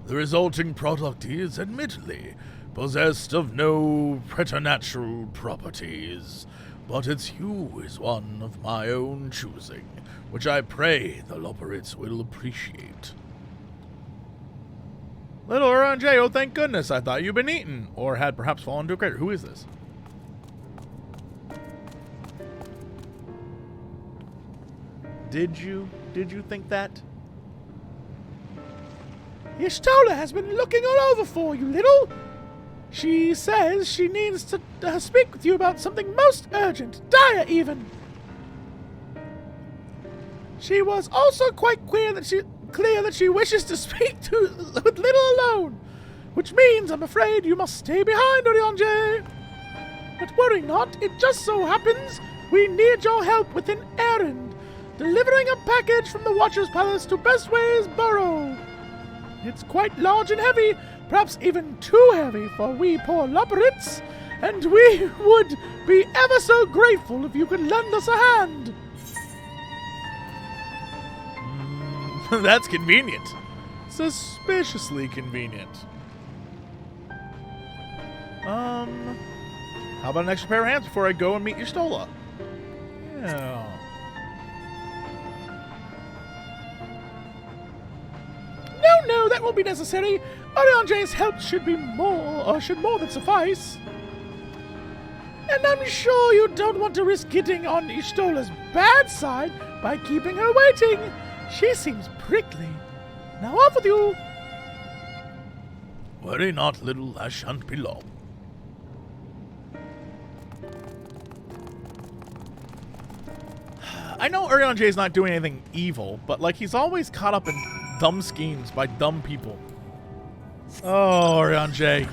The resulting product is, admittedly, possessed of no preternatural properties, but its hue is one of my own choosing, which I pray the Loporitts will appreciate. Little Oriane J, oh thank goodness, I thought you'd been eaten, or had perhaps fallen to a crater. Who is this? Did you think that? Y'shtola has been looking all over for you, little. She says she needs to speak with you about something most urgent, dire even. She was also quite clear that she wishes to speak with Little alone, which means I'm afraid you must stay behind, Oriane J. But worry not, it just so happens we need your help with an errand, delivering a package from the Watcher's Palace to Bestway's Burrow. It's quite large and heavy, perhaps even too heavy for we poor Loporitts, and we would be ever so grateful if you could lend us a hand. That's convenient. Suspiciously convenient. How about an extra pair of hands before I go and meet Y'shtola? Yeah. No, that won't be necessary. Oriane J's help should more than suffice. And I'm sure you don't want to risk getting on Y'shtola's bad side by keeping her waiting. She seems prickly. Now off with you. Worry not, little, I shan't be long. I know Oriane J's not doing anything evil, but like he's always caught up in dumb schemes by dumb people. Oh, Oriane J.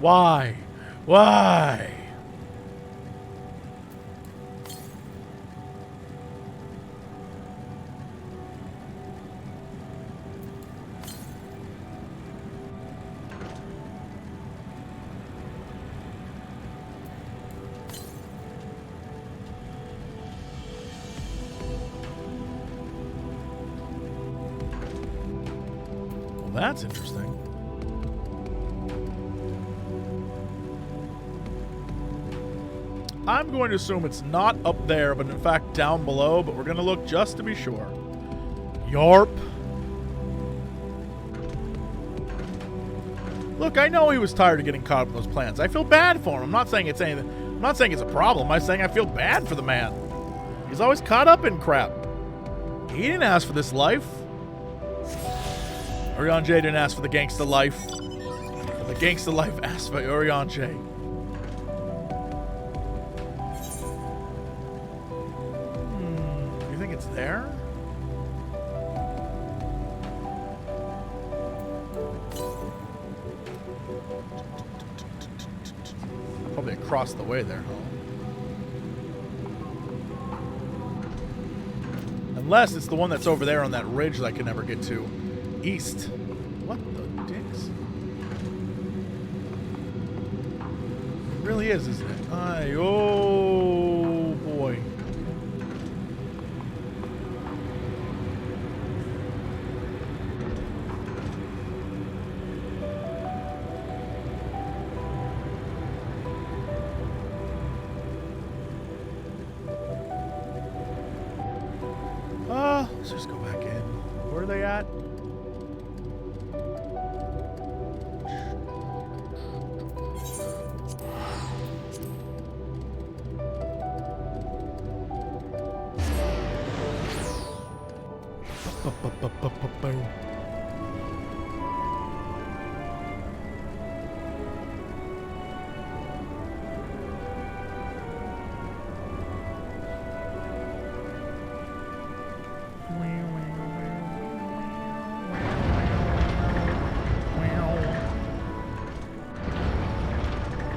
Why? Why? Well, that's interesting. I'm going to assume it's not up there, but in fact down below, but we're going to look just to be sure. Yarp. Look, I know he was tired of getting caught up in those plans. I feel bad for him. I'm not saying it's anything. I'm not saying it's a problem. I'm saying I feel bad for the man. He's always caught up in crap. He didn't ask for this life. Oriane J didn't ask for the gangsta life. But the gangsta life asked for Oriane J. It's there? Probably across the way there, huh? Unless it's the one that's over there on that ridge that I can never get to. East. What the dicks? It really is, isn't it? Oh boy. Let's just go back in. Where are they at?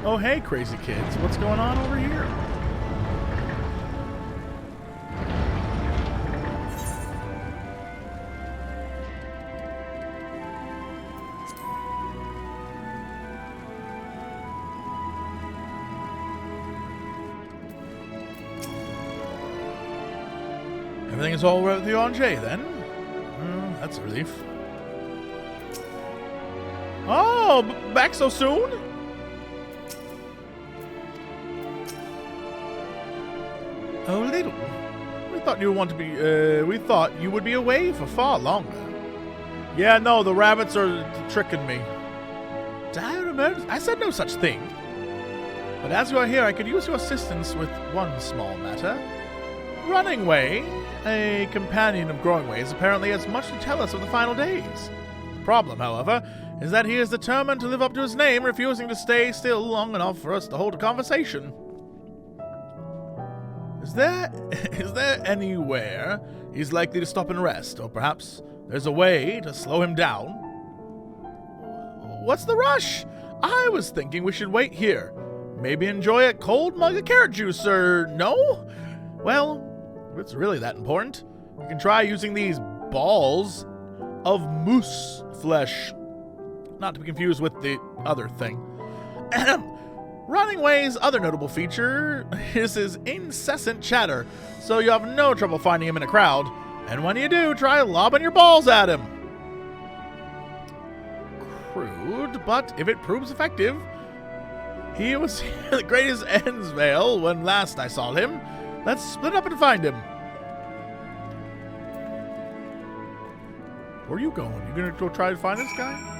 Oh, hey, crazy kids. What's going on over here? Everything is all right with you on J, then? That's a relief. Oh, back so soon? Oh, little. We thought you would want to be. We thought you would be away for far longer. Yeah, no, the rabbits are tricking me. Dire emergency? I said no such thing. But as you are here, I could use your assistance with one small matter. Running Way, a companion of Growing Ways, apparently has much to tell us of the final days. The problem, however, is that he is determined to live up to his name, refusing to stay still long enough for us to hold a conversation. Is there anywhere he's likely to stop and rest, or perhaps there's a way to slow him down? What's the rush? I was thinking we should wait here. Maybe enjoy a cold mug of carrot juice, or no? Well, if it's really that important, you can try using these balls of moose flesh. Not to be confused with the other thing. Running Way's other notable feature is his incessant chatter, so you have no trouble finding him in a crowd. And when you do, try lobbing your balls at him. Crude, but if it proves effective. He was the greatest Ensvale when last I saw him. Let's split up and find him. Where are you going? You gonna go try to find this guy?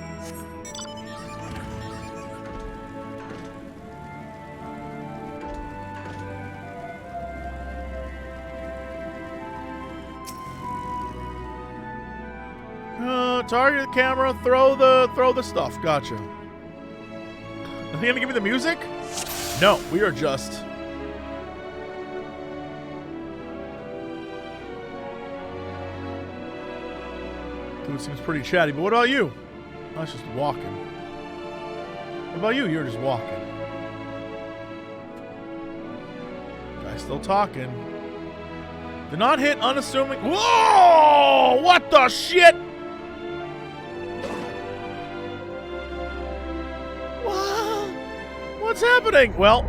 Target the camera, throw the stuff. Gotcha. Are they gonna give me the music? No, we are just. Dude seems pretty chatty, but what about you? I was just walking. What about you? You're just walking. Guy's still talking. Do not hit unassuming. Whoa! What the shit? What? What's happening? Well.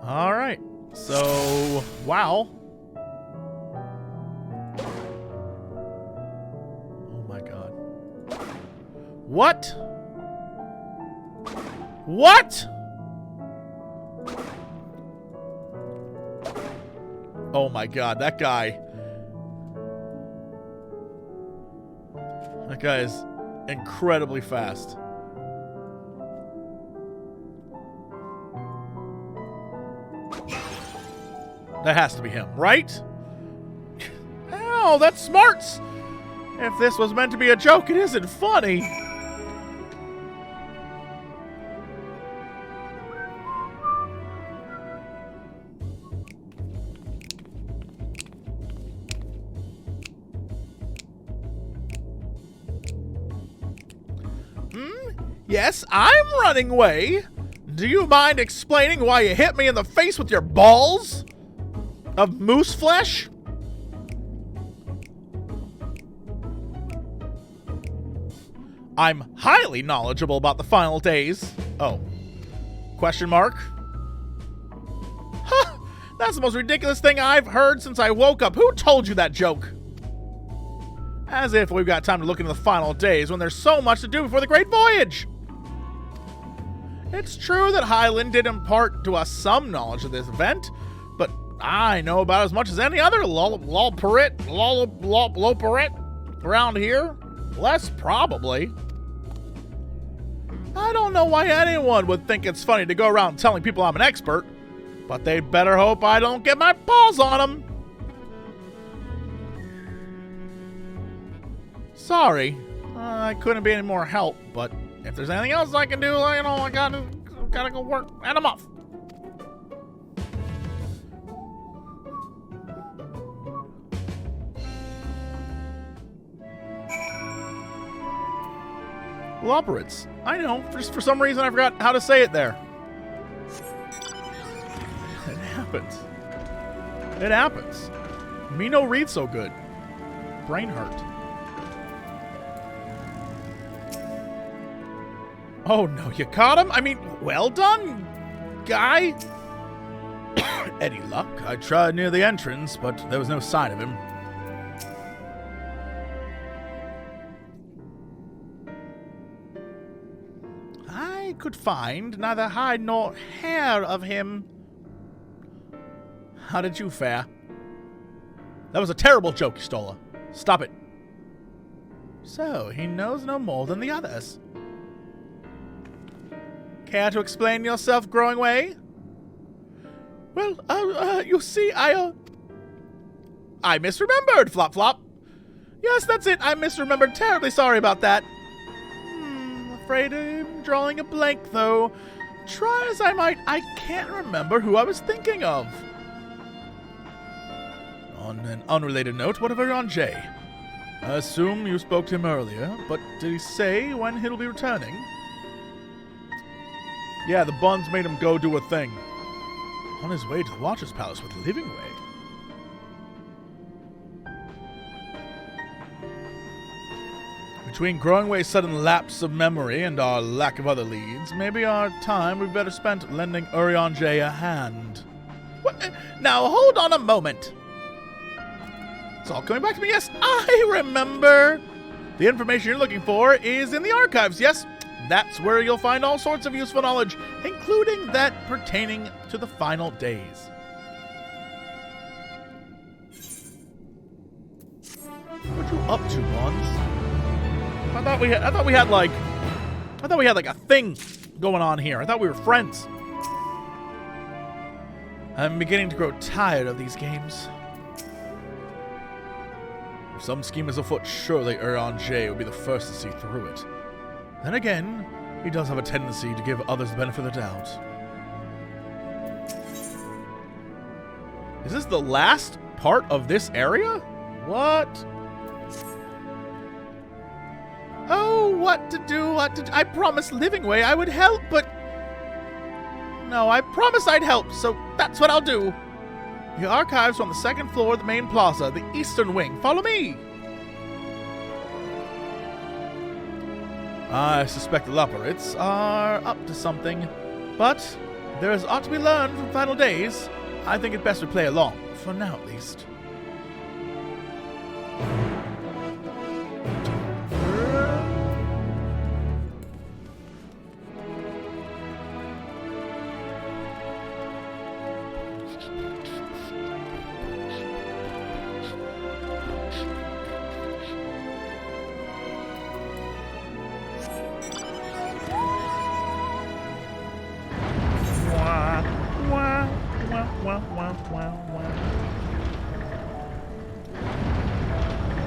All right. So, wow. Oh my god. What? What? Oh my god, that guy. That guy is incredibly fast. That has to be him, right? Oh, that's smarts! If this was meant to be a joke, it isn't funny. Yes, I'm running away. Do you mind explaining why you hit me in the face with your balls of moose flesh? I'm highly knowledgeable about the final days. Oh. Question mark? Huh, that's the most ridiculous thing I've heard since I woke up. Who told you that joke? As if we've got time to look into the final days when there's so much to do before the Great Voyage. It's true that Highland did impart to us some knowledge of this event, but I know about as much as any other Loporitts around here. Less, probably. I don't know why anyone would think it's funny to go around telling people I'm an expert, but they better hope I don't get my paws on them. Sorry, I couldn't be any more help, but if there's anything else I can do, I gotta go work and I'm off. Loporitts. I know, just for some reason I forgot how to say it there. It happens. It happens. Me no read so good. Brain hurt. Oh no, you caught him? I mean, well done, guy. Any luck? I tried near the entrance, but there was no sign of him. I could find neither hide nor hair of him. How did you fare? That was a terrible joke, Stola. Stop it. So, he knows no more than the others. Care to explain yourself, Growing Way? Well, you see, I misremembered, Flop Flop. Yes, that's it, I misremembered. Terribly sorry about that. Afraid I'm drawing a blank, though. Try as I might, I can't remember who I was thinking of. On an unrelated note, what of Oriane J? I assume you spoke to him earlier, but did he say when he'll be returning? Yeah, the buns made him go do a thing. On his way to the Watcher's Palace with Living Way. Between Growing Way's sudden lapse of memory and our lack of other leads, maybe our time we'd better spent lending Oriane J a hand. What? Now, hold on a moment. It's all coming back to me. Yes, I remember. The information you're looking for is in the archives, yes? That's where you'll find all sorts of useful knowledge, including that pertaining to the final days. What you up to, Buns? I thought we had like a thing going on here. I thought we were friends. I'm beginning to grow tired of these games. If some scheme is afoot, surely Oriane J would be the first to see through it. Then again, he does have a tendency to give others the benefit of the doubt. Is this the last part of this area? What? Oh, what to do, I promised Livingway I would help, but... No, I promised I'd help, so that's what I'll do. The archives on the second floor of the main plaza, the eastern wing. Follow me! I suspect the Loporitts are up to something, but there is ought to be learned from final days. I think it best we play along, for now at least.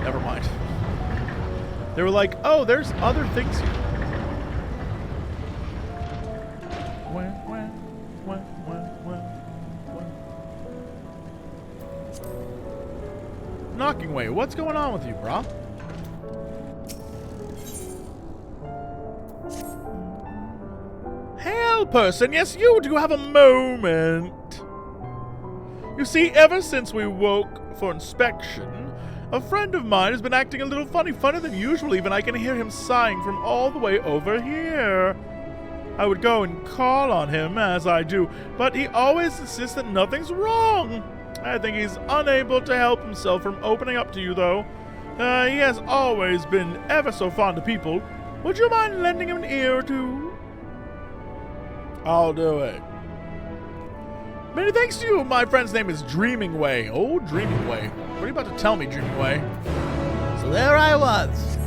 Never mind. They were like, oh, there's other things here. Knocking Way, what's going on with you, brah? Hail, person, yes, you do have a moment. You see, ever since we woke for inspection, a friend of mine has been acting a little funnier than usual. Even I can hear him sighing from all the way over here. I would go and call on him, as I do, but he always insists that nothing's wrong. I think he's unable to help himself from opening up to you, though. He has always been ever so fond of people. Would you mind lending him an ear or two? I'll do it. Many thanks to you. My friend's name is Dreaming Way. Oh, Dreaming Way. What are you about to tell me, Dreaming Way? So there I was,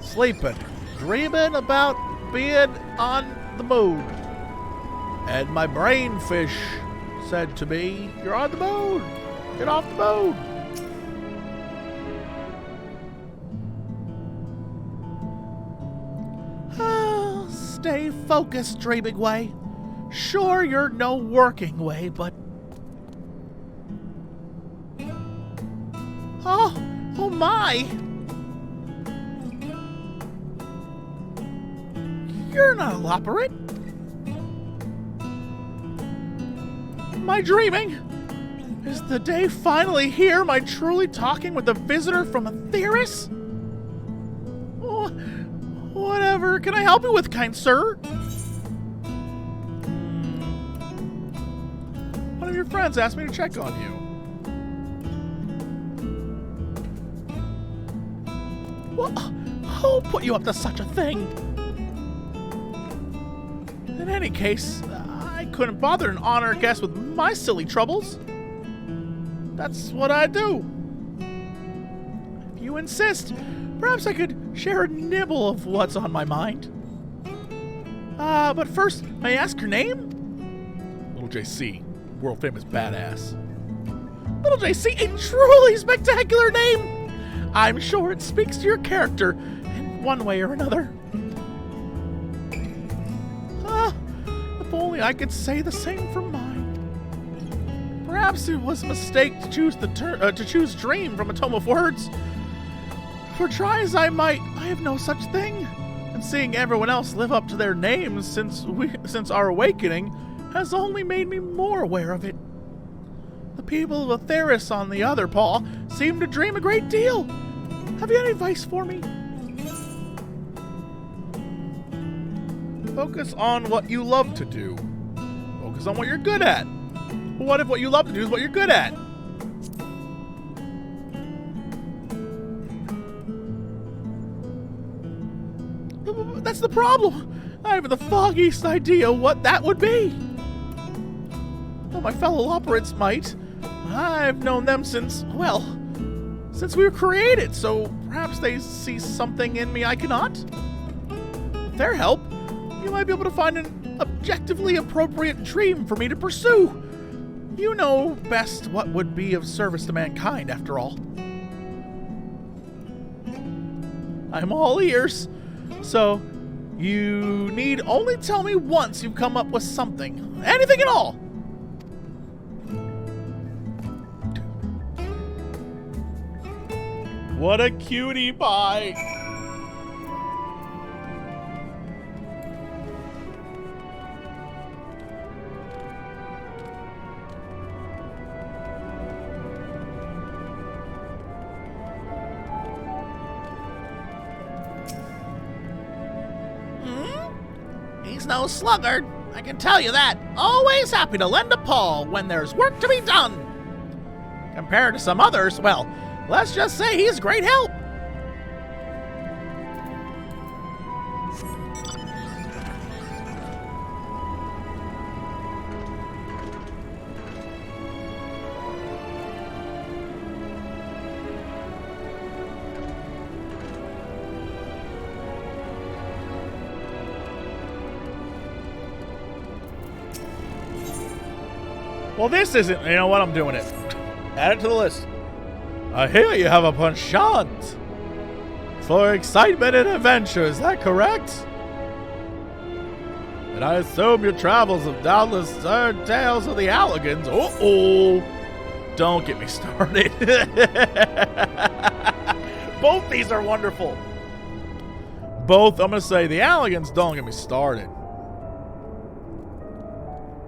sleeping, dreaming about being on the moon. And my brainfish said to me, you're on the moon. Get off the moon. Stay focused, Dreaming Way. Sure, you're no working way, but... Oh my! You're not a Loporitt. Am I dreaming? Is the day finally here? Am I truly talking with a visitor from Aetheris? Oh, whatever can I help you with, kind sir? One of your friends asked me to check on you. Well, who put you up to such a thing? In any case, I couldn't bother to honor a guest with my silly troubles. That's what I do. If you insist, perhaps I could share a nibble of what's on my mind. But first, may I ask your name? Little JC, world famous badass. Little JC, a truly spectacular name! I'm sure it speaks to your character in one way or another. If only I could say the same for mine. Perhaps it was a mistake to choose Dream from a tome of words. For try as I might, I have no such thing. And seeing everyone else live up to their names since our awakening has only made me more aware of it. The people of Aetheris, on the other paw, seem to dream a great deal. Have you any advice for me? Focus on what you love to do. Focus on what you're good at. But what if what you love to do is what you're good at? That's the problem. I have the foggiest idea what that would be. Though my fellow Loporitts might. I've known them since we were created, so perhaps they see something in me I cannot. With their help, you might be able to find an objectively appropriate dream for me to pursue. You know best what would be of service to mankind, after all. I'm all ears, so you need only tell me once you've come up with something. Anything at all. What a cutie pie. He's no sluggard, I can tell you that. Always happy to lend a paw when there's work to be done. Compared to some others, well, let's just say he's great help. Well, this isn't. You know what? I'm doing it. Add it to the list. I hear you have a penchant for excitement and adventure. Is that correct? And I assume your travels have doubtless heard tales of the Alligans. Uh-oh. Don't get me started. Both these are wonderful. Both, I'm going to say, the Alligans, don't get me started.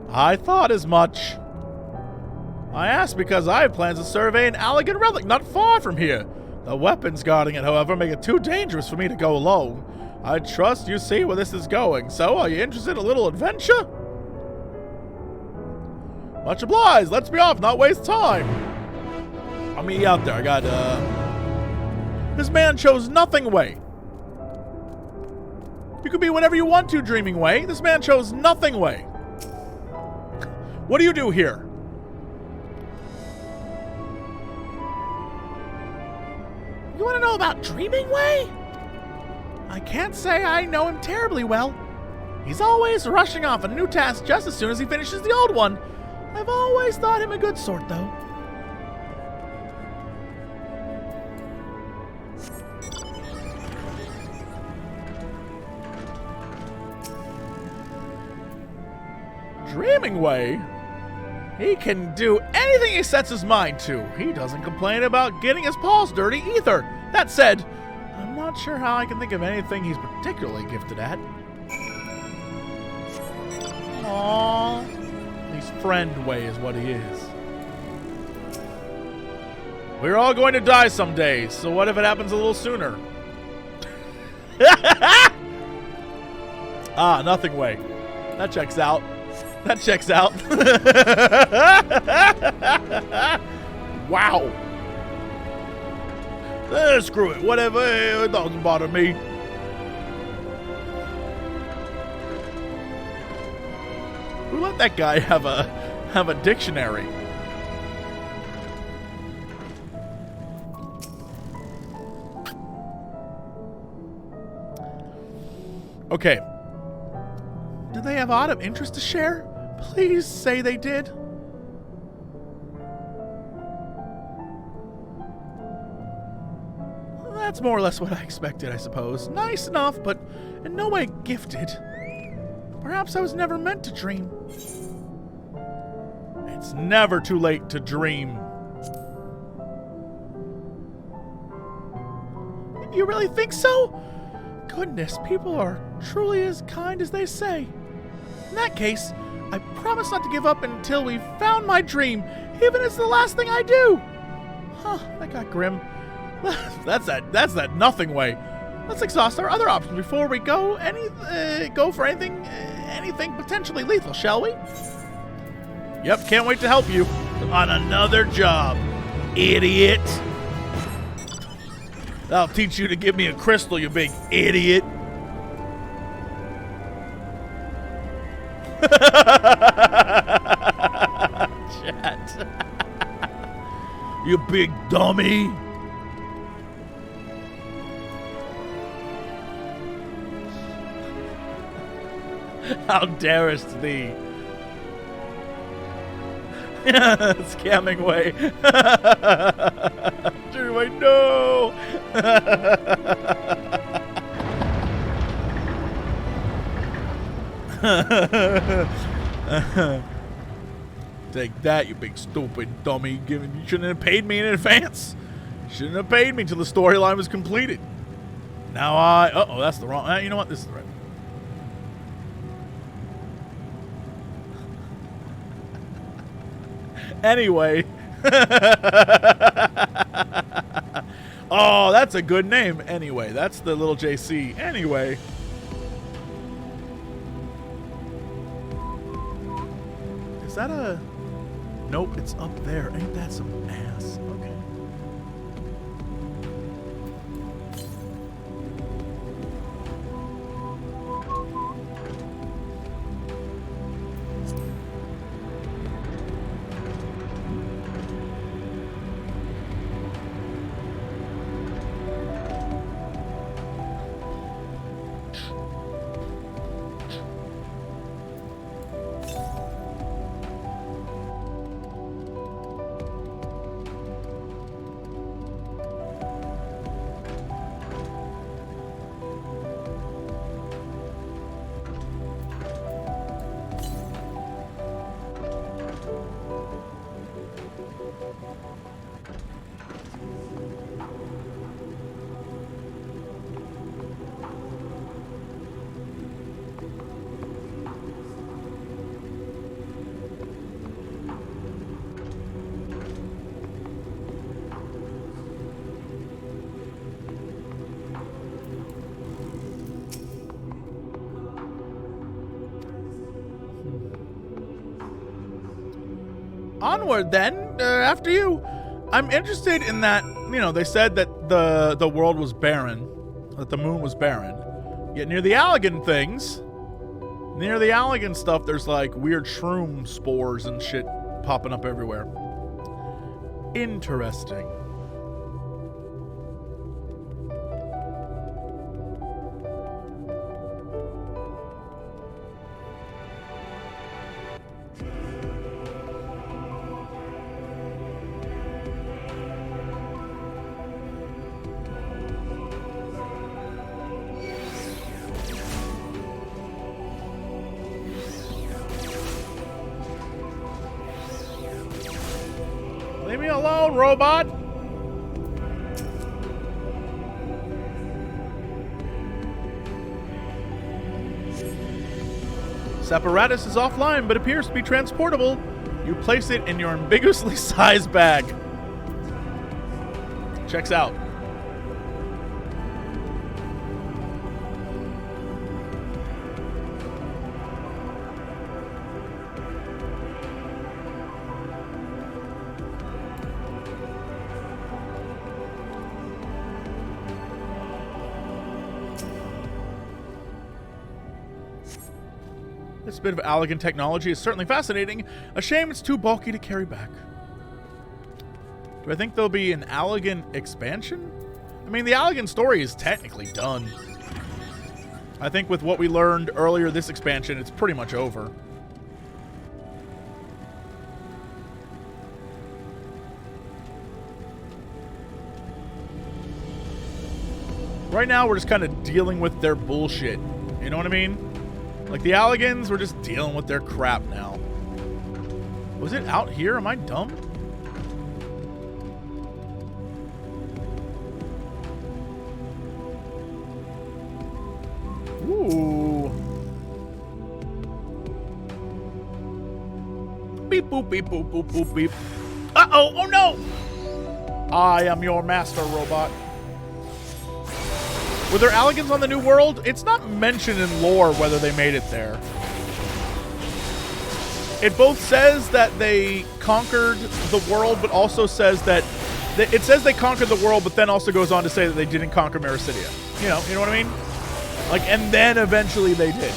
I thought as much. I asked because I have plans to survey an Alligan relic not far from here. The weapons guarding it, however, make it too dangerous for me to go alone. I trust you see where this is going. So, are you interested in a little adventure? Much obliged. Let's be off, not waste time. I'll meet you out there. I got, This man chose nothing way. You can be whatever you want to, Dreaming Way. This man chose nothing way. What do you do here? You want to know about Dreaming Way? I can't say I know him terribly well. He's always rushing off a new task just as soon as he finishes the old one. I've always thought him a good sort, though. Dreaming Way? He can do anything he sets his mind to. He doesn't complain about getting his paws dirty either. That said, I'm not sure how I can think of anything he's particularly gifted at. Aww. He's Friend Way is what he is. We're all going to die someday, so what if it happens a little sooner? Ah, Nothing Way. That checks out. That checks out. Wow. Screw it. Whatever. It doesn't bother me. Who let that guy have a dictionary? Okay. Did they have odd interest to share? Please say they did. That's more or less what I expected, I suppose. Nice enough, but in no way gifted. Perhaps I was never meant to dream. It's never too late to dream. You really think so? Goodness, people are truly as kind as they say. In that case, I promise not to give up until we've found my dream, even if it's the last thing I do. Huh, that got grim. That's that Nothing Way. Let's exhaust our other options before we go for anything potentially lethal, shall we? Yep, can't wait to help you on another job, idiot. I'll teach you to give me a crystal, you big idiot. Chat. You big dummy. How darest thee? Scamming Way. Dreaming Way, no! Take that, you big stupid dummy. You shouldn't have paid me in advance. Shouldn't have paid me till the storyline was completed. Now uh-oh, that's the wrong... you know what? This is the right one. Anyway. Oh, that's a good name. Anyway, that's the little JC. Anyway. Is that a... Nope, it's up there. Ain't that some ass? Okay. Onward, then. After you. I'm interested in that, you know, they said that the world was barren, that the moon was barren. Yet near the Allegan things, near the Allegan stuff, there's like weird shroom spores and shit popping up everywhere. Interesting. Leave me alone, robot! This apparatus is offline, but appears to be transportable. You place it in your ambiguously sized bag. Checks out. This bit of Allegan technology is certainly fascinating. A shame it's too bulky to carry back. Do I think there'll be an Allegan expansion? I mean, the Allegan story is technically done. I think with what we learned earlier this expansion, it's pretty much over. Right now, we're just kind of dealing with their bullshit. You know what I mean? Like the Allegans, we're just dealing with their crap now. Was it out here? Am I dumb? Ooh. Beep, boop, beep, boop, boop, boop, beep. Uh-oh! Oh, no! I am your master, robot. Were there Allegans on the New World? It's not mentioned in lore whether they made it there. It both says that they conquered the world, but also says that... It says they conquered the world, but then also goes on to say that they didn't conquer Mericidia. You know what I mean? Like, and then eventually they did.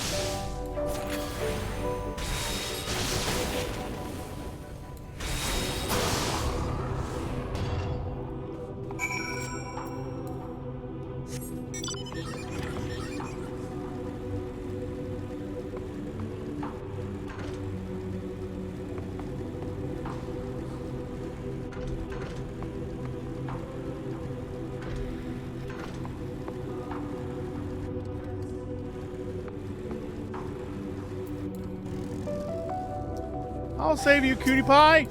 I'll save you, cutie pie.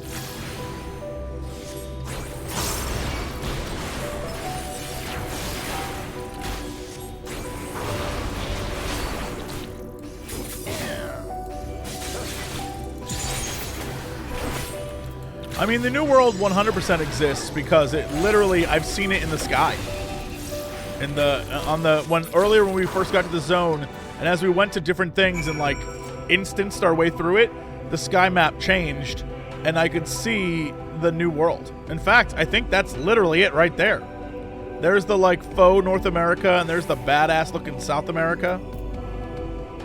I mean, the New World 100% exists because it literally, I've seen it in the sky. Earlier when we first got to the zone, and as we went to different things and like instanced our way through it, the sky map changed and I could see the New World. In fact, I think that's literally it right there. There's the like faux North America and there's the badass looking South America.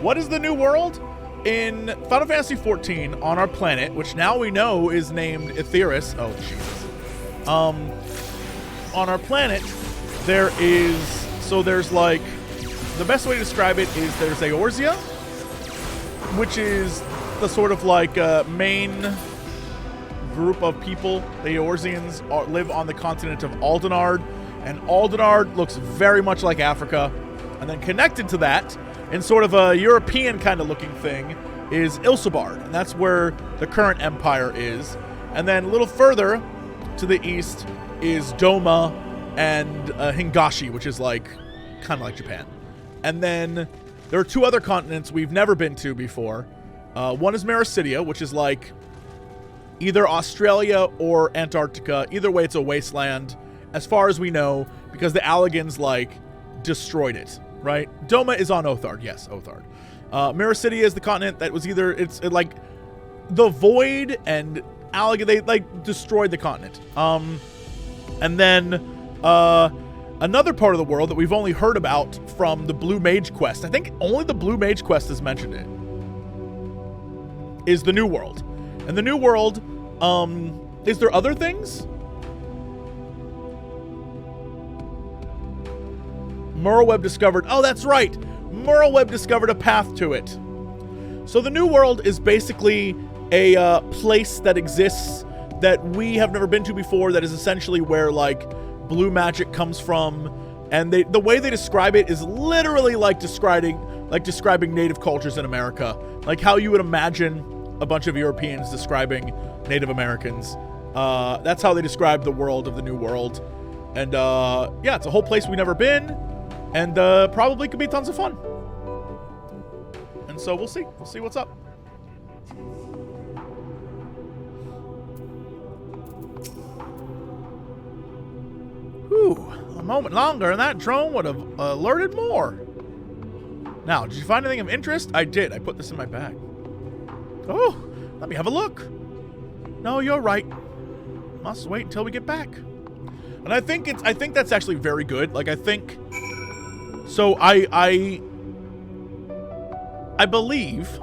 What is the New World? In Final Fantasy XIV, on our planet, which now we know is named Etheirys. Oh, Jesus. On our planet, there's like, the best way to describe it is there's Eorzea, which is the sort of like main group of people. The Eorzeans live on the continent of Aldenard, and Aldenard looks very much like Africa. And then connected to that, in sort of a European kind of looking thing, is Ilsabard, and that's where the current empire is. And then a little further to the east is Doma and Hingashi, which is like kind of like Japan. And then there are two other continents we've never been to before. One is Mericidia, which is like either Australia or Antarctica. Either way, it's a wasteland, as far as we know, because the Allagans like destroyed it. Right? Doma is on Othard. Yes, Othard. Mericidia is the continent that was either... like... The Void and Allagan... They, like, destroyed the continent. And then... another part of the world that we've only heard about from the Blue Mage quest. I think only the Blue Mage quest has mentioned it. Is the New World. And the New World... is there other things? Merlweb discovered... Oh, that's right! Merlweb discovered a path to it. So the New World is basically a place that exists that we have never been to before, that is essentially where, like, blue magic comes from. And the way they describe it is literally like describing native cultures in America. Like how you would imagine a bunch of Europeans describing Native Americans. That's how they describe the world of the New World. And, yeah, it's a whole place we've never been. And probably could be tons of fun. And so we'll see. We'll see what's up. Whew. A moment longer and that drone would have alerted more. Now, did you find anything of interest? I did. I put this in my bag. Oh, let me have a look. No, you're right. Must wait until we get back. And I think that's actually very good. Like, I think... So I believe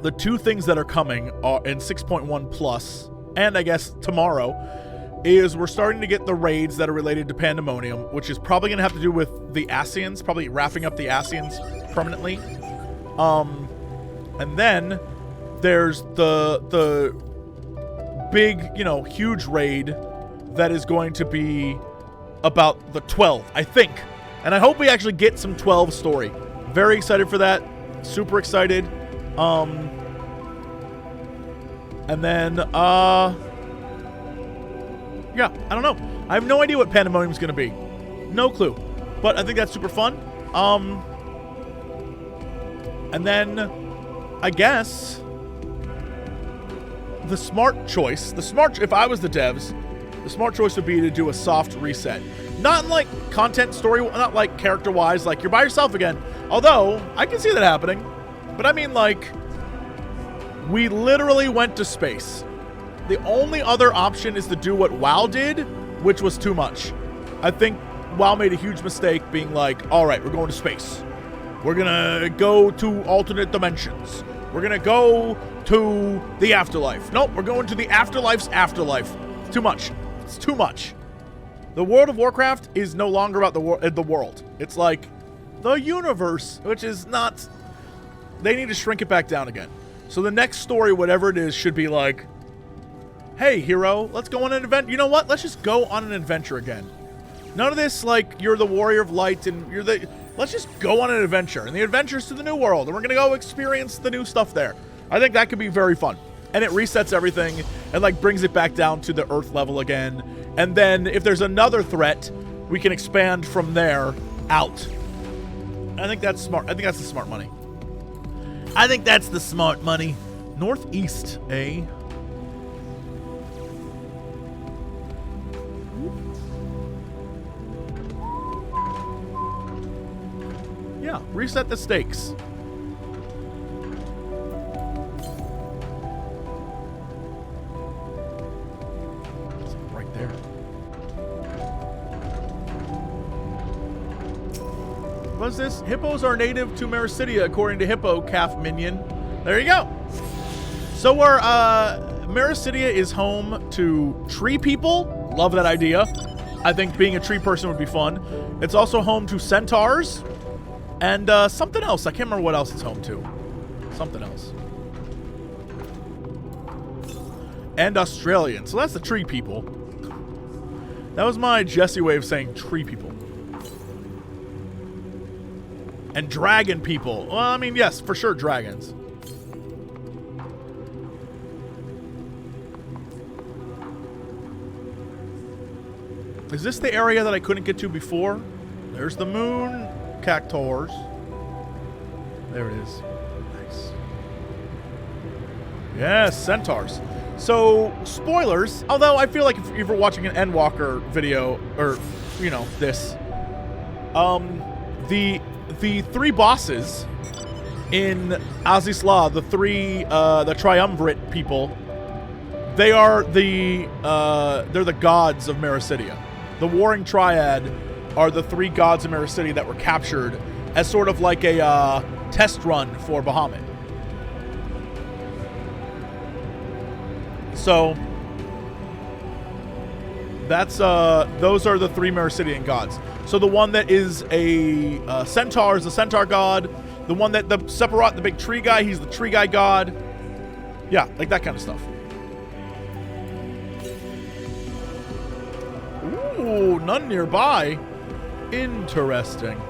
the two things that are coming are in 6.1 plus, and I guess tomorrow, is we're starting to get the raids that are related to Pandemonium, which is probably going to have to do with the Ascians, probably wrapping up the Ascians permanently. And then there's the big, huge raid that is going to be about the 12, I think. And I hope we actually get some 12 story. Very excited for that. Super excited. And then, yeah, I don't know. I have no idea what Pandemonium is going to be. No clue. But I think that's super fun. And then, I guess, the smart choice, if I was the devs, the smart choice would be to do a soft reset. Not in, like, content story, not, like, character-wise, like, you're by yourself again. Although, I can see that happening. But I mean, like, we literally went to space. The only other option is to do what WoW did, which was too much. I think WoW made a huge mistake being like, all right, we're going to space. We're going to go to alternate dimensions. We're going to go to the afterlife. Nope, we're going to the afterlife's afterlife. It's too much. It's too much. The World of Warcraft is no longer about the world. It's like the universe, which is not... They need to shrink it back down again. So the next story, whatever it is, should be like, hey, hero, let's go on an adventure. You know what? Let's just go on an adventure again. None of this, like, you're the warrior of light and you're the... Let's just go on an adventure. And the adventure's to the new world. And we're going to go experience the new stuff there. I think that could be very fun. And it resets everything and, like, brings it back down to the Earth level again. And then if there's another threat, we can expand from there out. I think that's smart. I think that's the smart money. I think that's the smart money. Northeast, eh? Yeah, reset the stakes. Right there. What's this? Hippos are native to Mericidia, according to Hippo Calf Minion. There you go. So our Mericidia is home to tree people. Love that idea. I think being a tree person would be fun. It's also home to centaurs and something else. I can't remember what else it's home to. Something else. And Australian. So that's the tree people. That was my Jesse way of saying tree people. And dragon people. Well, I mean, yes, for sure, dragons. Is this the area that I couldn't get to before? There's the moon cactors. There it is. Nice. Yes, centaurs. So, spoilers. Although I feel like if you're watching an Endwalker video, or, you know, this, the three bosses in Azizla, the triumvirate people, they are they're the gods of Mericidia. The Warring Triad are the three gods of Mericidia that were captured as sort of like a test run for Bahamut. So that's those are the three Mericidian gods. So the one that is a centaur is the centaur god. The one that the Sephiroth, the big tree guy, he's the tree guy god. Yeah, like that kind of stuff. Ooh, none nearby. Interesting.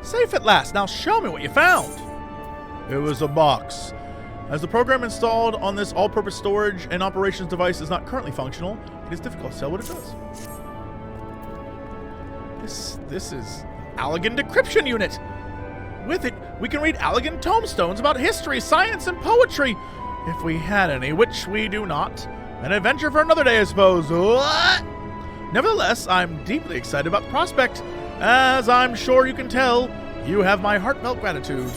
Safe at last. Now show me what you found. It was a box. As the program installed on this all-purpose storage and operations device is not currently functional, it is difficult to tell what it does. This is Allegan Decryption Unit. With it, we can read Allegan tombstones about history, science, and poetry, if we had any, which we do not. An adventure for another day, I suppose. What? Nevertheless, I'm deeply excited about the prospect. As I'm sure you can tell, you have my heartfelt gratitude.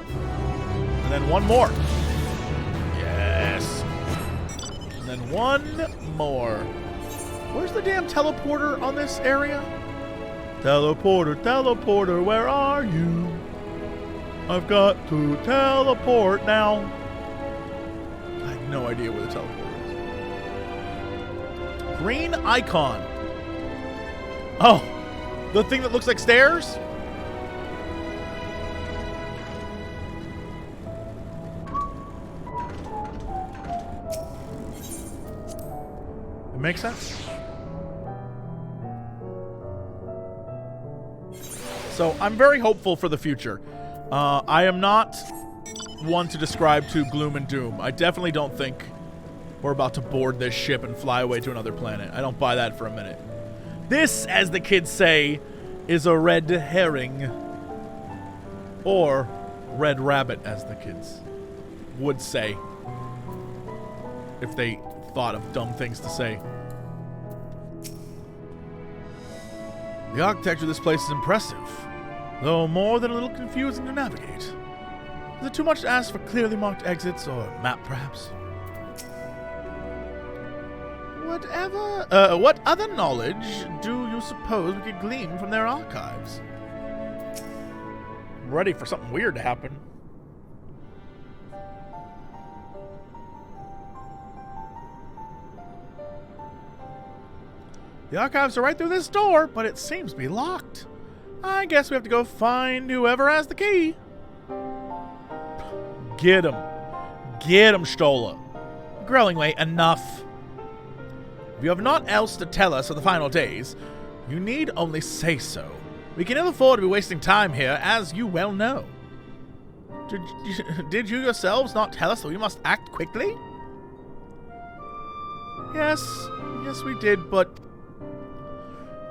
And then one more. Yes. And then one more. Where's the damn teleporter on this area? Teleporter, teleporter, where are you? I've got to teleport now. I have no idea where the teleporter is. Green icon. Oh, the thing that looks like stairs? It makes sense. So I'm very hopeful for the future. I am not one to describe to gloom and doom. I definitely don't think we're about to board this ship and fly away to another planet. I don't buy that for a minute. This, as the kids say, is a red herring. Or red rabbit, as the kids would say. If they thought of dumb things to say. The architecture of this place is impressive, though more than a little confusing to navigate. Is it too much to ask for clearly marked exits, or a map, perhaps? What other knowledge do you suppose we could glean from their archives? I'm ready for something weird to happen. The archives are right through this door, but it seems to be locked. I guess we have to go find whoever has the key. Get him. Get him, Stola. Growlingly, enough. If you have naught else to tell us of the final days, you need only say so. We can ill afford to be wasting time here, as you well know. Did you yourselves not tell us that we must act quickly? Yes, we did, but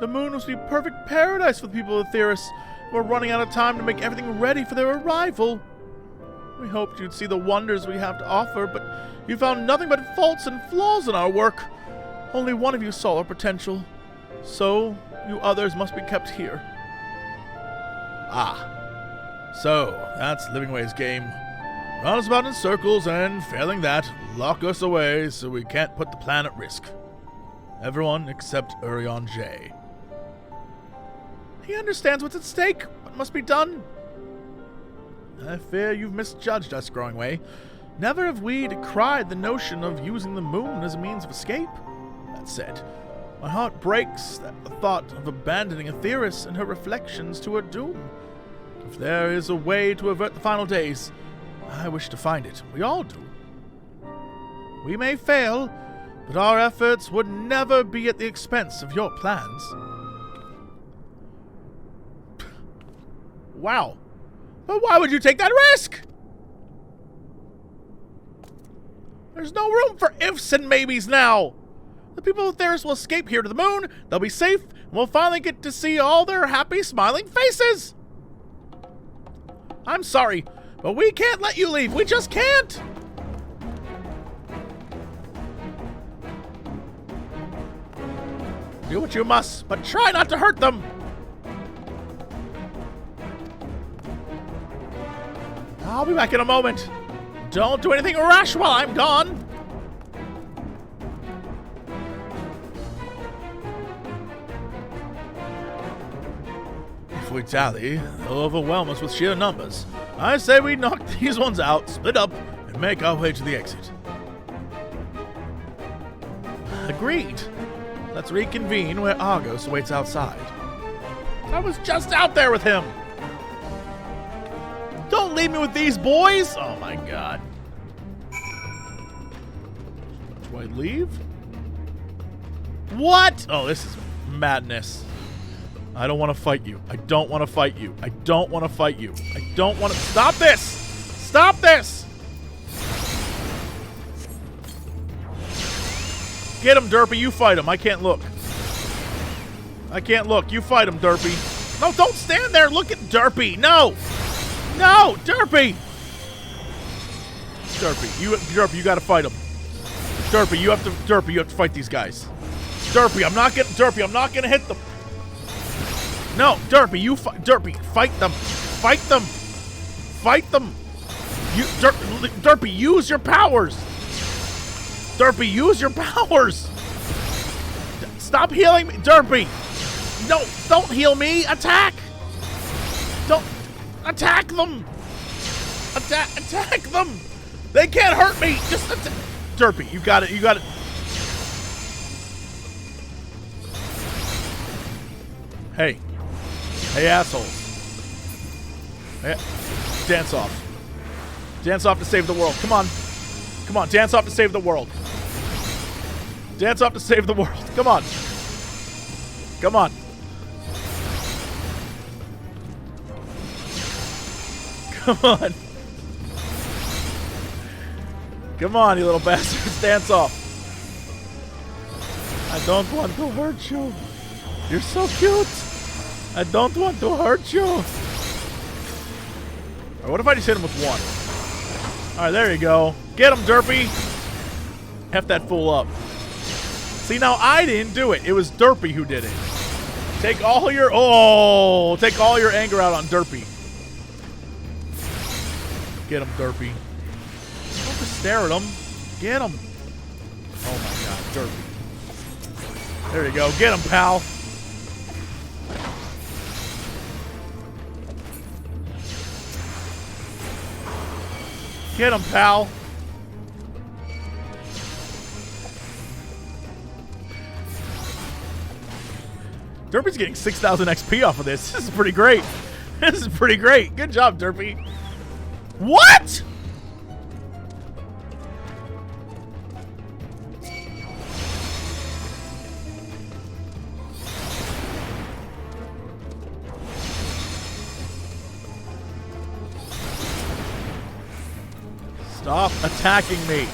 the moon was to be perfect paradise for the people of Theris. We're running out of time to make everything ready for their arrival. We hoped you'd see the wonders we have to offer, but you found nothing but faults and flaws in our work. Only one of you saw our potential. So, you others must be kept here. Ah. So, that's Livingway's game. Run us about in circles, and failing that, lock us away so we can't put the plan at risk. Everyone except Oriane J. He understands what's at stake, what must be done. I fear you've misjudged us, Growingway. Never have we decried the notion of using the moon as a means of escape. That said, my heart breaks at the thought of abandoning Theris and her reflections to her doom. If there is a way to avert the final days, I wish to find it. We all do. We may fail, but our efforts would never be at the expense of your plans. Wow. But why would you take that risk? There's no room for ifs and maybes now. The people of Theris will escape here to the moon, they'll be safe, and we'll finally get to see all their happy, smiling faces. I'm sorry, but we can't let you leave. We just can't. Do what you must, but try not to hurt them. I'll be back in a moment. Don't do anything rash while I'm gone. If we dally, they'll overwhelm us with sheer numbers. I say we knock these ones out, split up, and make our way to the exit. Agreed. Let's reconvene where Argos waits outside. I was just out there with him. Don't leave me with these boys! Oh my god. Do I leave? What? Oh, this is madness. I don't want to fight you. I don't want to fight you. I don't want to fight you. I don't want to. Stop this! Stop this! Get him, Derpy. You fight him. I can't look. I can't look. You fight him, Derpy. No, don't stand there. Look at Derpy. No! No! Derpy! Derpy, you gotta fight him. Derpy, you have to fight these guys. Derpy, I'm not gonna hit them. No, Derpy, Derpy, fight them. Fight them. Fight them. Derpy, use your powers. Derpy, use your powers. Stop healing me. Derpy. No, don't heal me. Attack. Don't. Attack them. Attack them. They can't hurt me. Just attack. Derpy, you got it. You got it. Hey. Hey, assholes. Hey. Dance off. Dance off to save the world. Come on. Come on, dance off to save the world. Dance off to save the world. Come on. Come on. Come on. Come on, you little bastards. Dance off. I don't want to hurt you. You're so cute. I don't want to hurt you. Alright, what if I just hit him with one? Alright, there you go. Get him, Derpy. F that fool up. See, now I didn't do it. It was Derpy who did it. Take all your anger out on Derpy. Get him, Derpy. Don't just stare at him. Get him. Oh my god, Derpy. There you go. Get him, pal. Get him, pal. Derpy's getting 6,000 XP off of this. This is pretty great. This is pretty great. Good job, Derpy. What? Stop attacking me!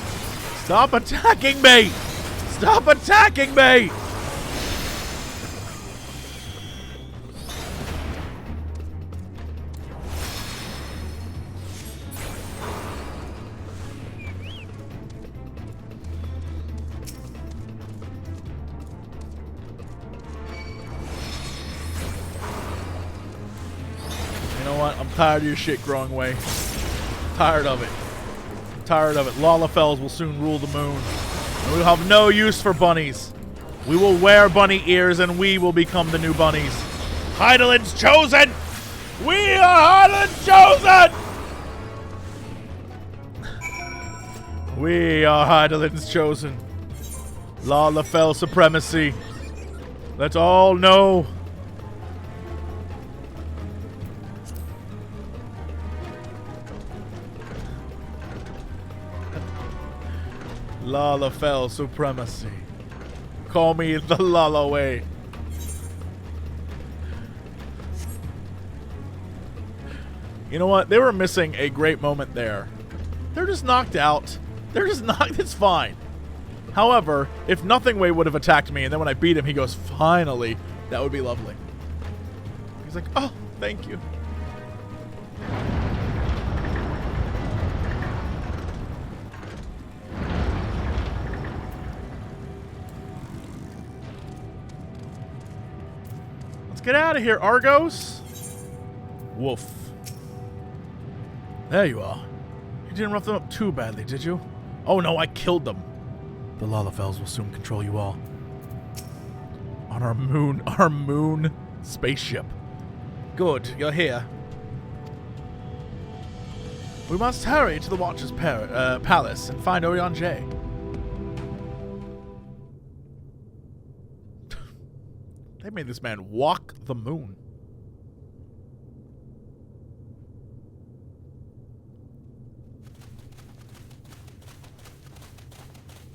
Stop attacking me! Stop attacking me! You know what? I'm tired of your shit growing away. Tired of it. Tired of it. Lalafels will soon rule the moon. And we'll have no use for bunnies. We will wear bunny ears and we will become the new bunnies. Hydaelyn's chosen! We are Hydaelyn's chosen! We are Hydaelyn's chosen. Lalafell supremacy. Let's all know. Lalafell supremacy. Call me the Lalaway. You know what? They were missing a great moment there. They're just knocked out. They're just knocked. It's fine. However, if Nothingway would have attacked me and then when I beat him, he goes, finally, that would be lovely. He's like, oh, thank you. Get out of here, Argos! Woof. There you are. You didn't rough them up too badly, did you? Oh no, I killed them. The Lalafels will soon control you all. On our moon spaceship. Good, you're here. We must hurry to the Watcher's palace and find Oriane J. They made this man walk the moon.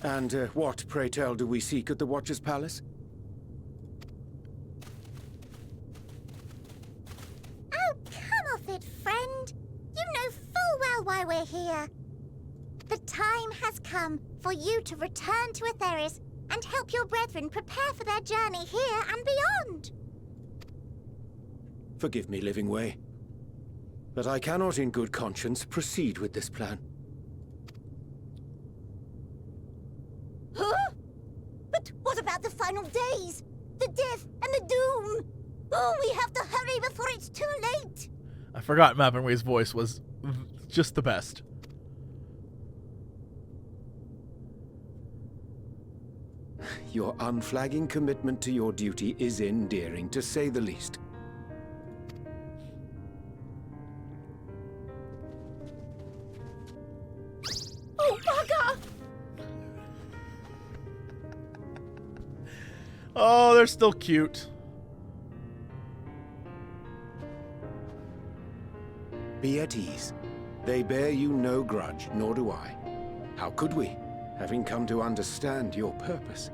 And what, pray tell, do we seek at the Watcher's palace? Oh, come off it, friend. You know full well why we're here. The time has come for you to return to Etheris and help your brethren prepare for their journey here and beyond. Forgive me, Living Way, but I cannot in good conscience proceed with this plan. Huh? But what about the final days? The death and the doom? Oh, we have to hurry before it's too late. I forgot Mappenway's voice was just the best. Your unflagging commitment to your duty is endearing, to say the least. Oh, bugger! Oh, they're still cute. Be at ease. They bear you no grudge, nor do I. How could we, having come to understand your purpose?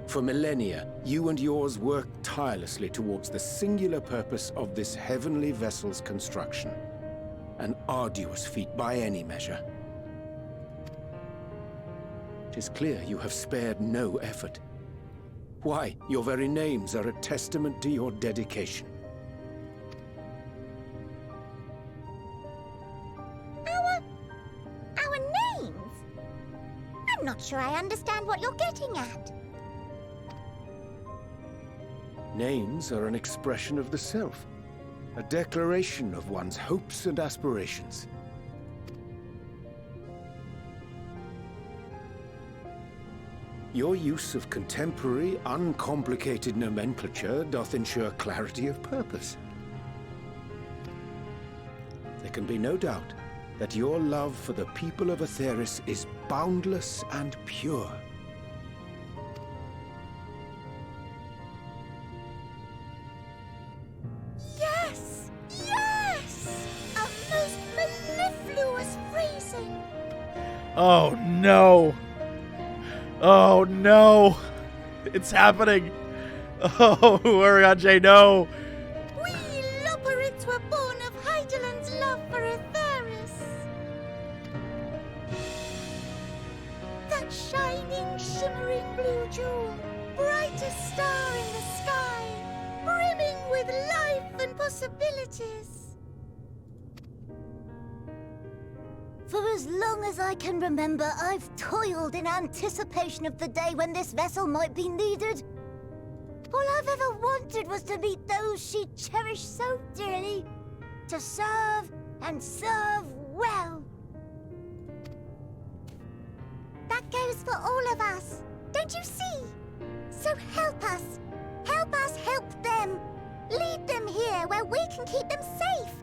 For millennia, you and yours worked tirelessly towards the singular purpose of this heavenly vessel's construction. An arduous feat by any measure. It is clear you have spared no effort. Why, your very names are a testament to your dedication. Our names? I'm not sure I understand what you're getting at. Names are an expression of the self, a declaration of one's hopes and aspirations. Your use of contemporary, uncomplicated nomenclature doth ensure clarity of purpose. There can be no doubt that your love for the people of Etheris is boundless and pure. Yes! Yes! A most mellifluous phrasing! Oh no! Oh no! It's happening! Oh, Oriane J, no! We Loporitts were born of Hydaelyn's love for Etheris. shining, shimmering blue jewel, brightest star in the sky, brimming with life and possibilities. For as long as I can remember, I've toiled in anticipation of the day when this vessel might be needed. All I've ever wanted was to meet those she cherished so dearly, to serve and serve well. That goes for all of us, don't you see? So help us help them. Lead them here where we can keep them safe.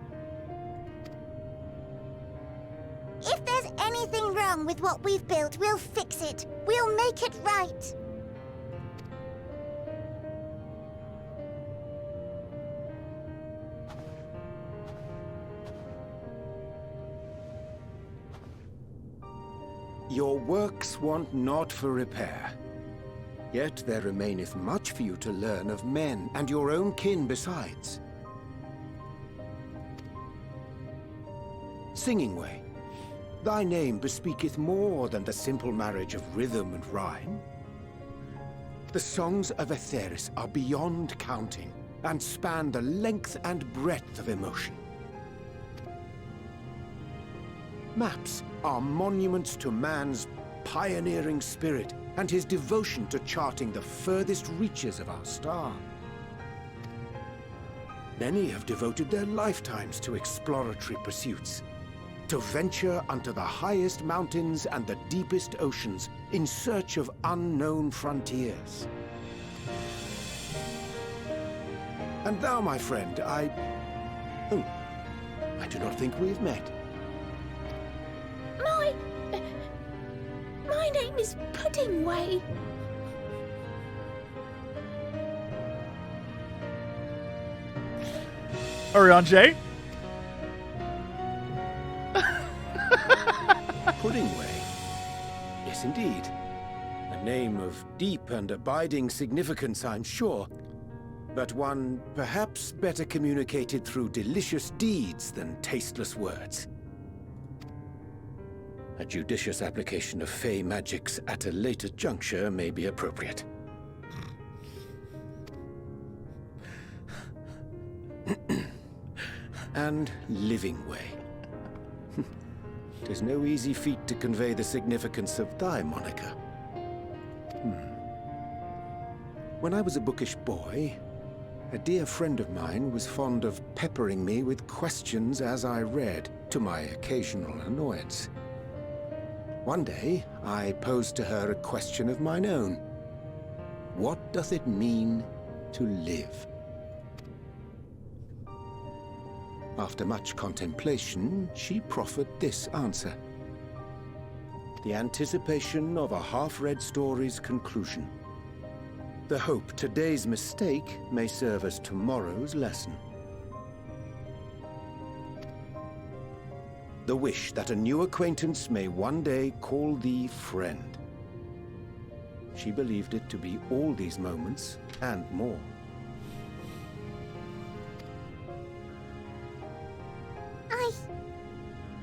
If there's anything wrong with what we've built, we'll fix it. We'll make it right. Your works want not for repair. Yet there remaineth much for you to learn of men, and your own kin besides. Singing Way, thy name bespeaketh more than the simple marriage of rhythm and rhyme. The songs of Etheris are beyond counting, and span the length and breadth of emotion. Maps are monuments to man's pioneering spirit and his devotion to charting the furthest reaches of our star. Many have devoted their lifetimes to exploratory pursuits, to venture unto the highest mountains and the deepest oceans in search of unknown frontiers. And thou, my friend, I do not think we've met. My name is Pudding Way. Oriane J. Pudding Way? Yes, indeed. A name of deep and abiding significance, I'm sure. But one perhaps better communicated through delicious deeds than tasteless words. A judicious application of fey magics at a later juncture may be appropriate. And Living Way. 'Tis no easy feat to convey the significance of thy moniker. When I was a bookish boy, a dear friend of mine was fond of peppering me with questions as I read, to my occasional annoyance. One day, I posed to her a question of mine own. What doth it mean to live? After much contemplation, she proffered this answer. The anticipation of a half-read story's conclusion. The hope today's mistake may serve as tomorrow's lesson. The wish that a new acquaintance may one day call thee friend. She believed it to be all these moments and more.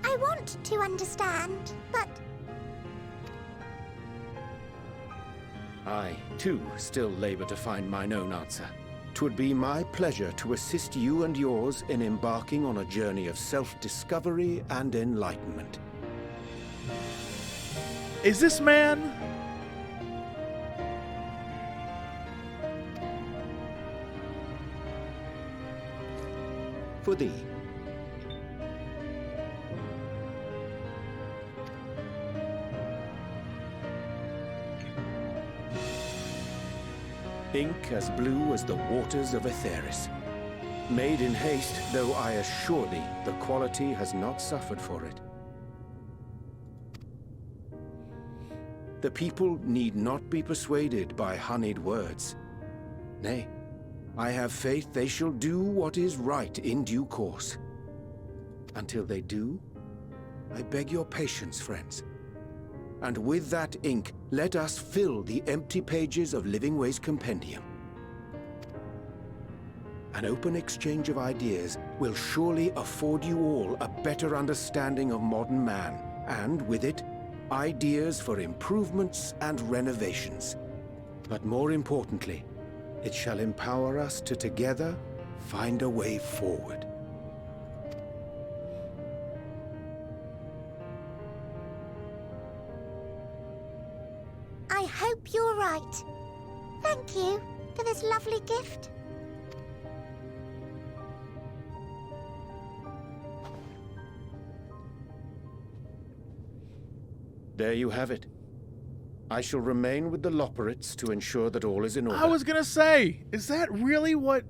I want to understand, but... I, too, still labor to find mine own answer. 'Twould be my pleasure to assist you and yours in embarking on a journey of self-discovery and enlightenment. Is this man... For thee. Ink as blue as the waters of Etheris. Made in haste, though I assure thee, the quality has not suffered for it. The people need not be persuaded by honeyed words. Nay, I have faith they shall do what is right in due course. Until they do, I beg your patience, friends. And with that ink, let us fill the empty pages of Living Way's compendium. An open exchange of ideas will surely afford you all a better understanding of modern man, and with it, ideas for improvements and renovations. But more importantly, it shall empower us to together find a way forward. I hope you're right. Thank you for this lovely gift. There you have it. I shall remain with the Loporitts to ensure that all is in order. I was gonna say, is that really what...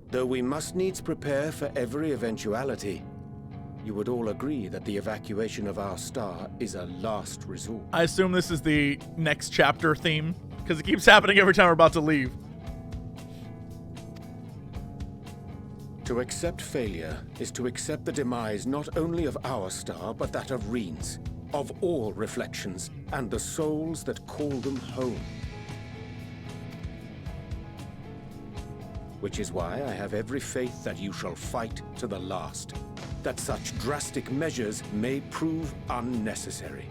Though we must needs prepare for every eventuality, you would all agree that the evacuation of our star is a last resort. I assume this is the next chapter theme, because it keeps happening every time we're about to leave. To accept failure is to accept the demise not only of our star, but that of Reen's, of all reflections, and the souls that call them home. Which is why I have every faith that you shall fight to the last, that such drastic measures may prove unnecessary.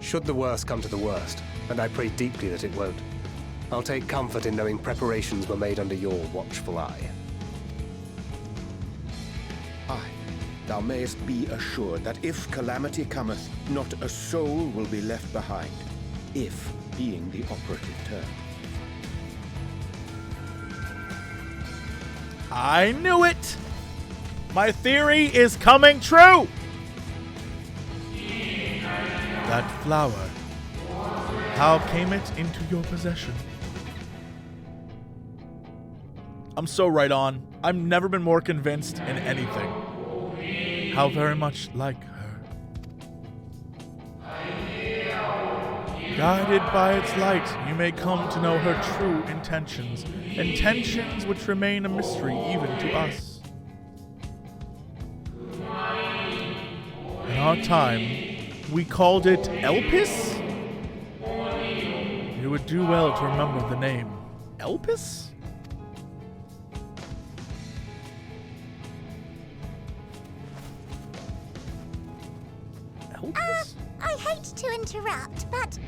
Should the worst come to the worst, and I pray deeply that it won't, I'll take comfort in knowing preparations were made under your watchful eye. Aye, thou mayest be assured that if calamity cometh, not a soul will be left behind, if being the operative term. I knew it! My theory is coming true! That flower, how came it into your possession? I'm so right on. I've never been more convinced in anything. How very much like her. Guided by its light, you may come to know her true intentions. Intentions which remain a mystery even to us. In our time, we called it Elpis? You would do well to remember the name. Elpis? Elpis? I hate to interrupt, but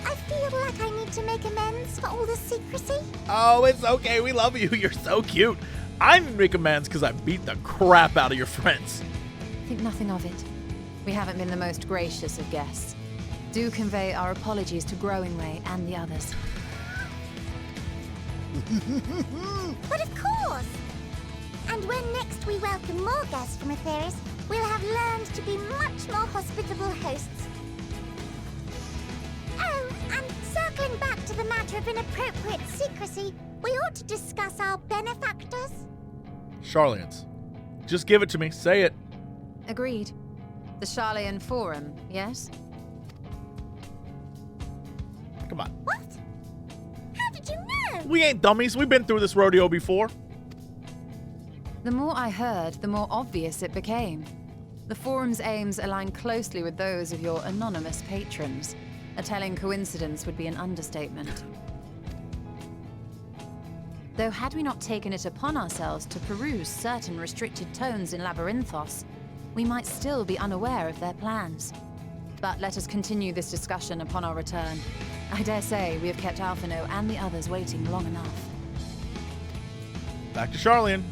I feel like I need to make amends for all the secrecy. Oh, it's okay. We love you. You're so cute. I didn't make amends because I beat the crap out of your friends. Think nothing of it. We haven't been the most gracious of guests. Do convey our apologies to Growingway and the others. But of course! And when next we welcome more guests from Aetheris, we'll have learned to be much more hospitable hosts. Oh, and circling back to the matter of inappropriate secrecy, we ought to discuss our benefactors. Charlians. Just give it to me. Say it. Agreed. The Charlian Forum, yes? Come on. What? How did you know? We ain't dummies. We've been through this rodeo before. The more I heard, the more obvious it became. The Forum's aims align closely with those of your anonymous patrons. A telling coincidence would be an understatement. Though had we not taken it upon ourselves to peruse certain restricted tones in Labyrinthos, we might still be unaware of their plans. But let us continue this discussion upon our return. I dare say we have kept Alphino and the others waiting long enough. Back to Charlian.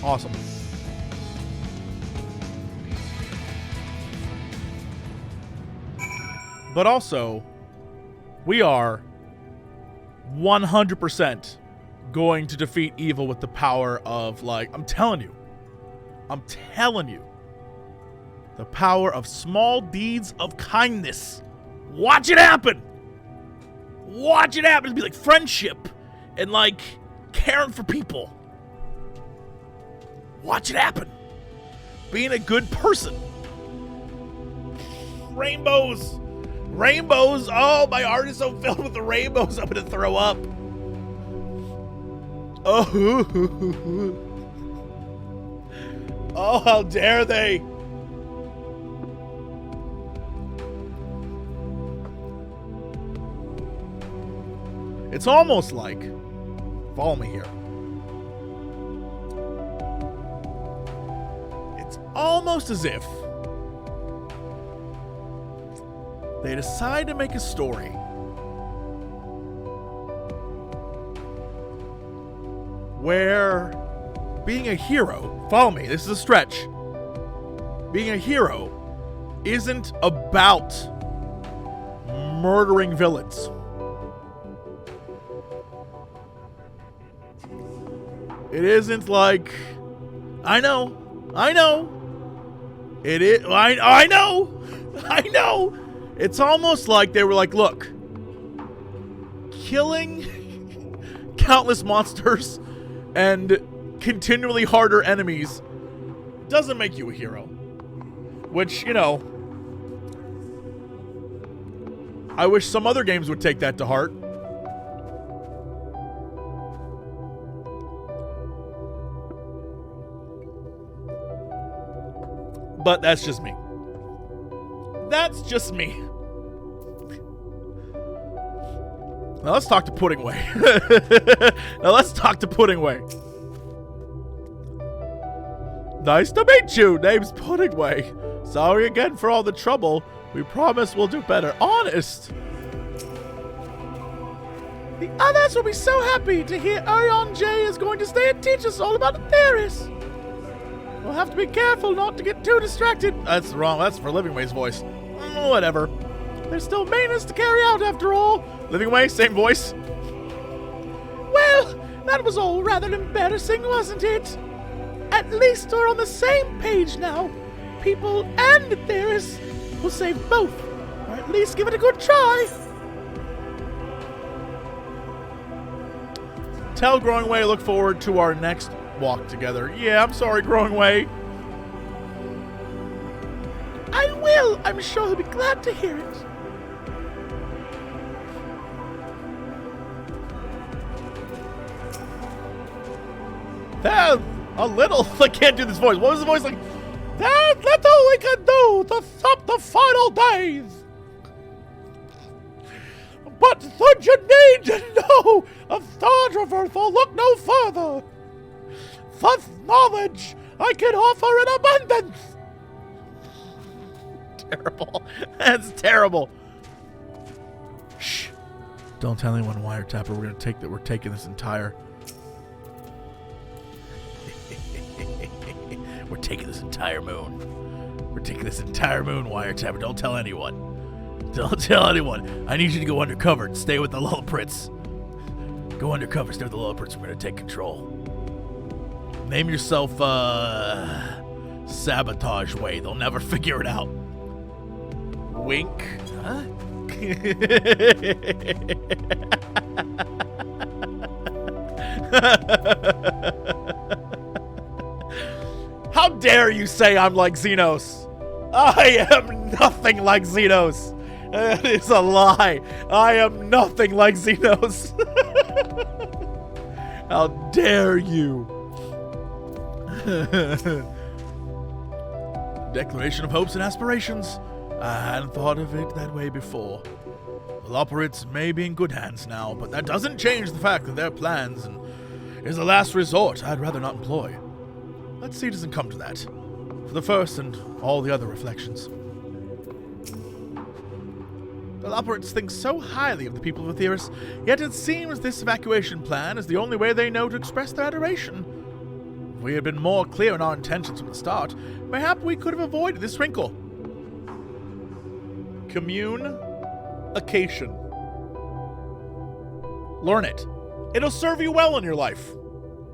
Awesome. But also, we are 100% going to defeat evil with the power of, like, I'm telling you, the power of small deeds of kindness. Watch it happen. Watch it happen. It'll be like friendship and like caring for people. Watch it happen. Being a good person. Rainbows. Rainbows. Oh, my heart is so filled with the rainbows. I'm going to throw up. Oh. Oh, how dare they. It's almost like, follow me here. It's almost as if they decide to make a story where being a hero, follow me, this is a stretch. Being a hero isn't about murdering villains. It isn't like, I know. It is, I know. It's almost like they were like, look, killing countless monsters and continually harder enemies doesn't make you a hero. Which, you know, I wish some other games would take that to heart. But that's just me. That's just me. Now let's talk to Puddingway. Nice to meet you. Name's Puddingway. Sorry again for all the trouble. We promise we'll do better. Honest. The others will be so happy to hear Oriane J is going to stay and teach us all about the theories. We'll have to be careful not to get too distracted. That's wrong. That's for Livingway's voice. Whatever. There's still maintenance to carry out after all. Livingway, same voice. Well, that was all rather embarrassing, wasn't it? At least we're on the same page now. People and theorists will save both, or at least give it a good try. Tell Growing Way, look forward to our next walk together. Yeah, I'm sorry, Growing Way. I will. I'm sure he'll be glad to hear it. That a little. I can't do this voice. What was the voice like? There's little we can do to stop the final days. But should you need to know of star traversal, look no further. Such knowledge I can offer in abundance. Terrible. That's terrible. Shh. Don't tell anyone, Wiretapper. We're taking this entire. We're taking this entire moon. We're taking this entire moon, Wiretapper. Don't tell anyone. Don't tell anyone. I need you to go undercover and stay with the Loporitts. Go undercover, stay with the Loporitts. We're going to take control. Name yourself, Sabotage Way. They'll never figure it out. Wink. Huh? How dare you say I'm like Xenos? I am nothing like Xenos. It is a lie. I am nothing like Xenos. How dare you? Declaration of hopes and aspirations. I hadn't thought of it that way before. The Loporitts may be in good hands now, but that doesn't change the fact that their plans is a last resort I'd rather not employ. Let's see it doesn't come to that. For the first and all the other reflections. The Loporitts think so highly of the people of Aetheris, yet it seems this evacuation plan is the only way they know to express their adoration. If we had been more clear in our intentions from the start, mayhap we could have avoided this wrinkle. Communication. Learn it. It'll serve you well in your life.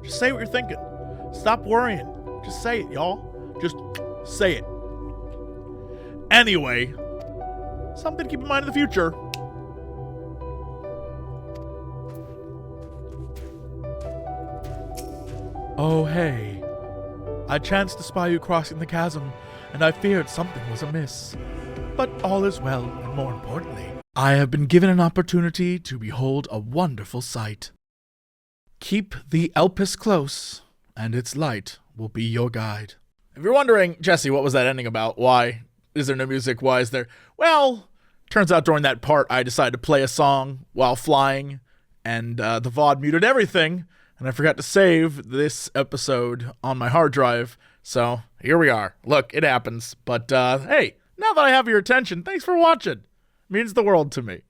Just say what you're thinking. Stop worrying. Just say it, y'all. Just say it. Anyway, something to keep in mind in the future. Oh, hey. I chanced to spy you crossing the chasm, and I feared something was amiss. But all is well, and more importantly, I have been given an opportunity to behold a wonderful sight. Keep the Elpis close, and its light will be your guide. If you're wondering, Jesse, what was that ending about? Why is there no music? Why is there... Well, turns out during that part, I decided to play a song while flying, and the VOD muted everything, and I forgot to save this episode on my hard drive. So here we are. Look, it happens. But hey, now that I have your attention, thanks for watching. It means the world to me.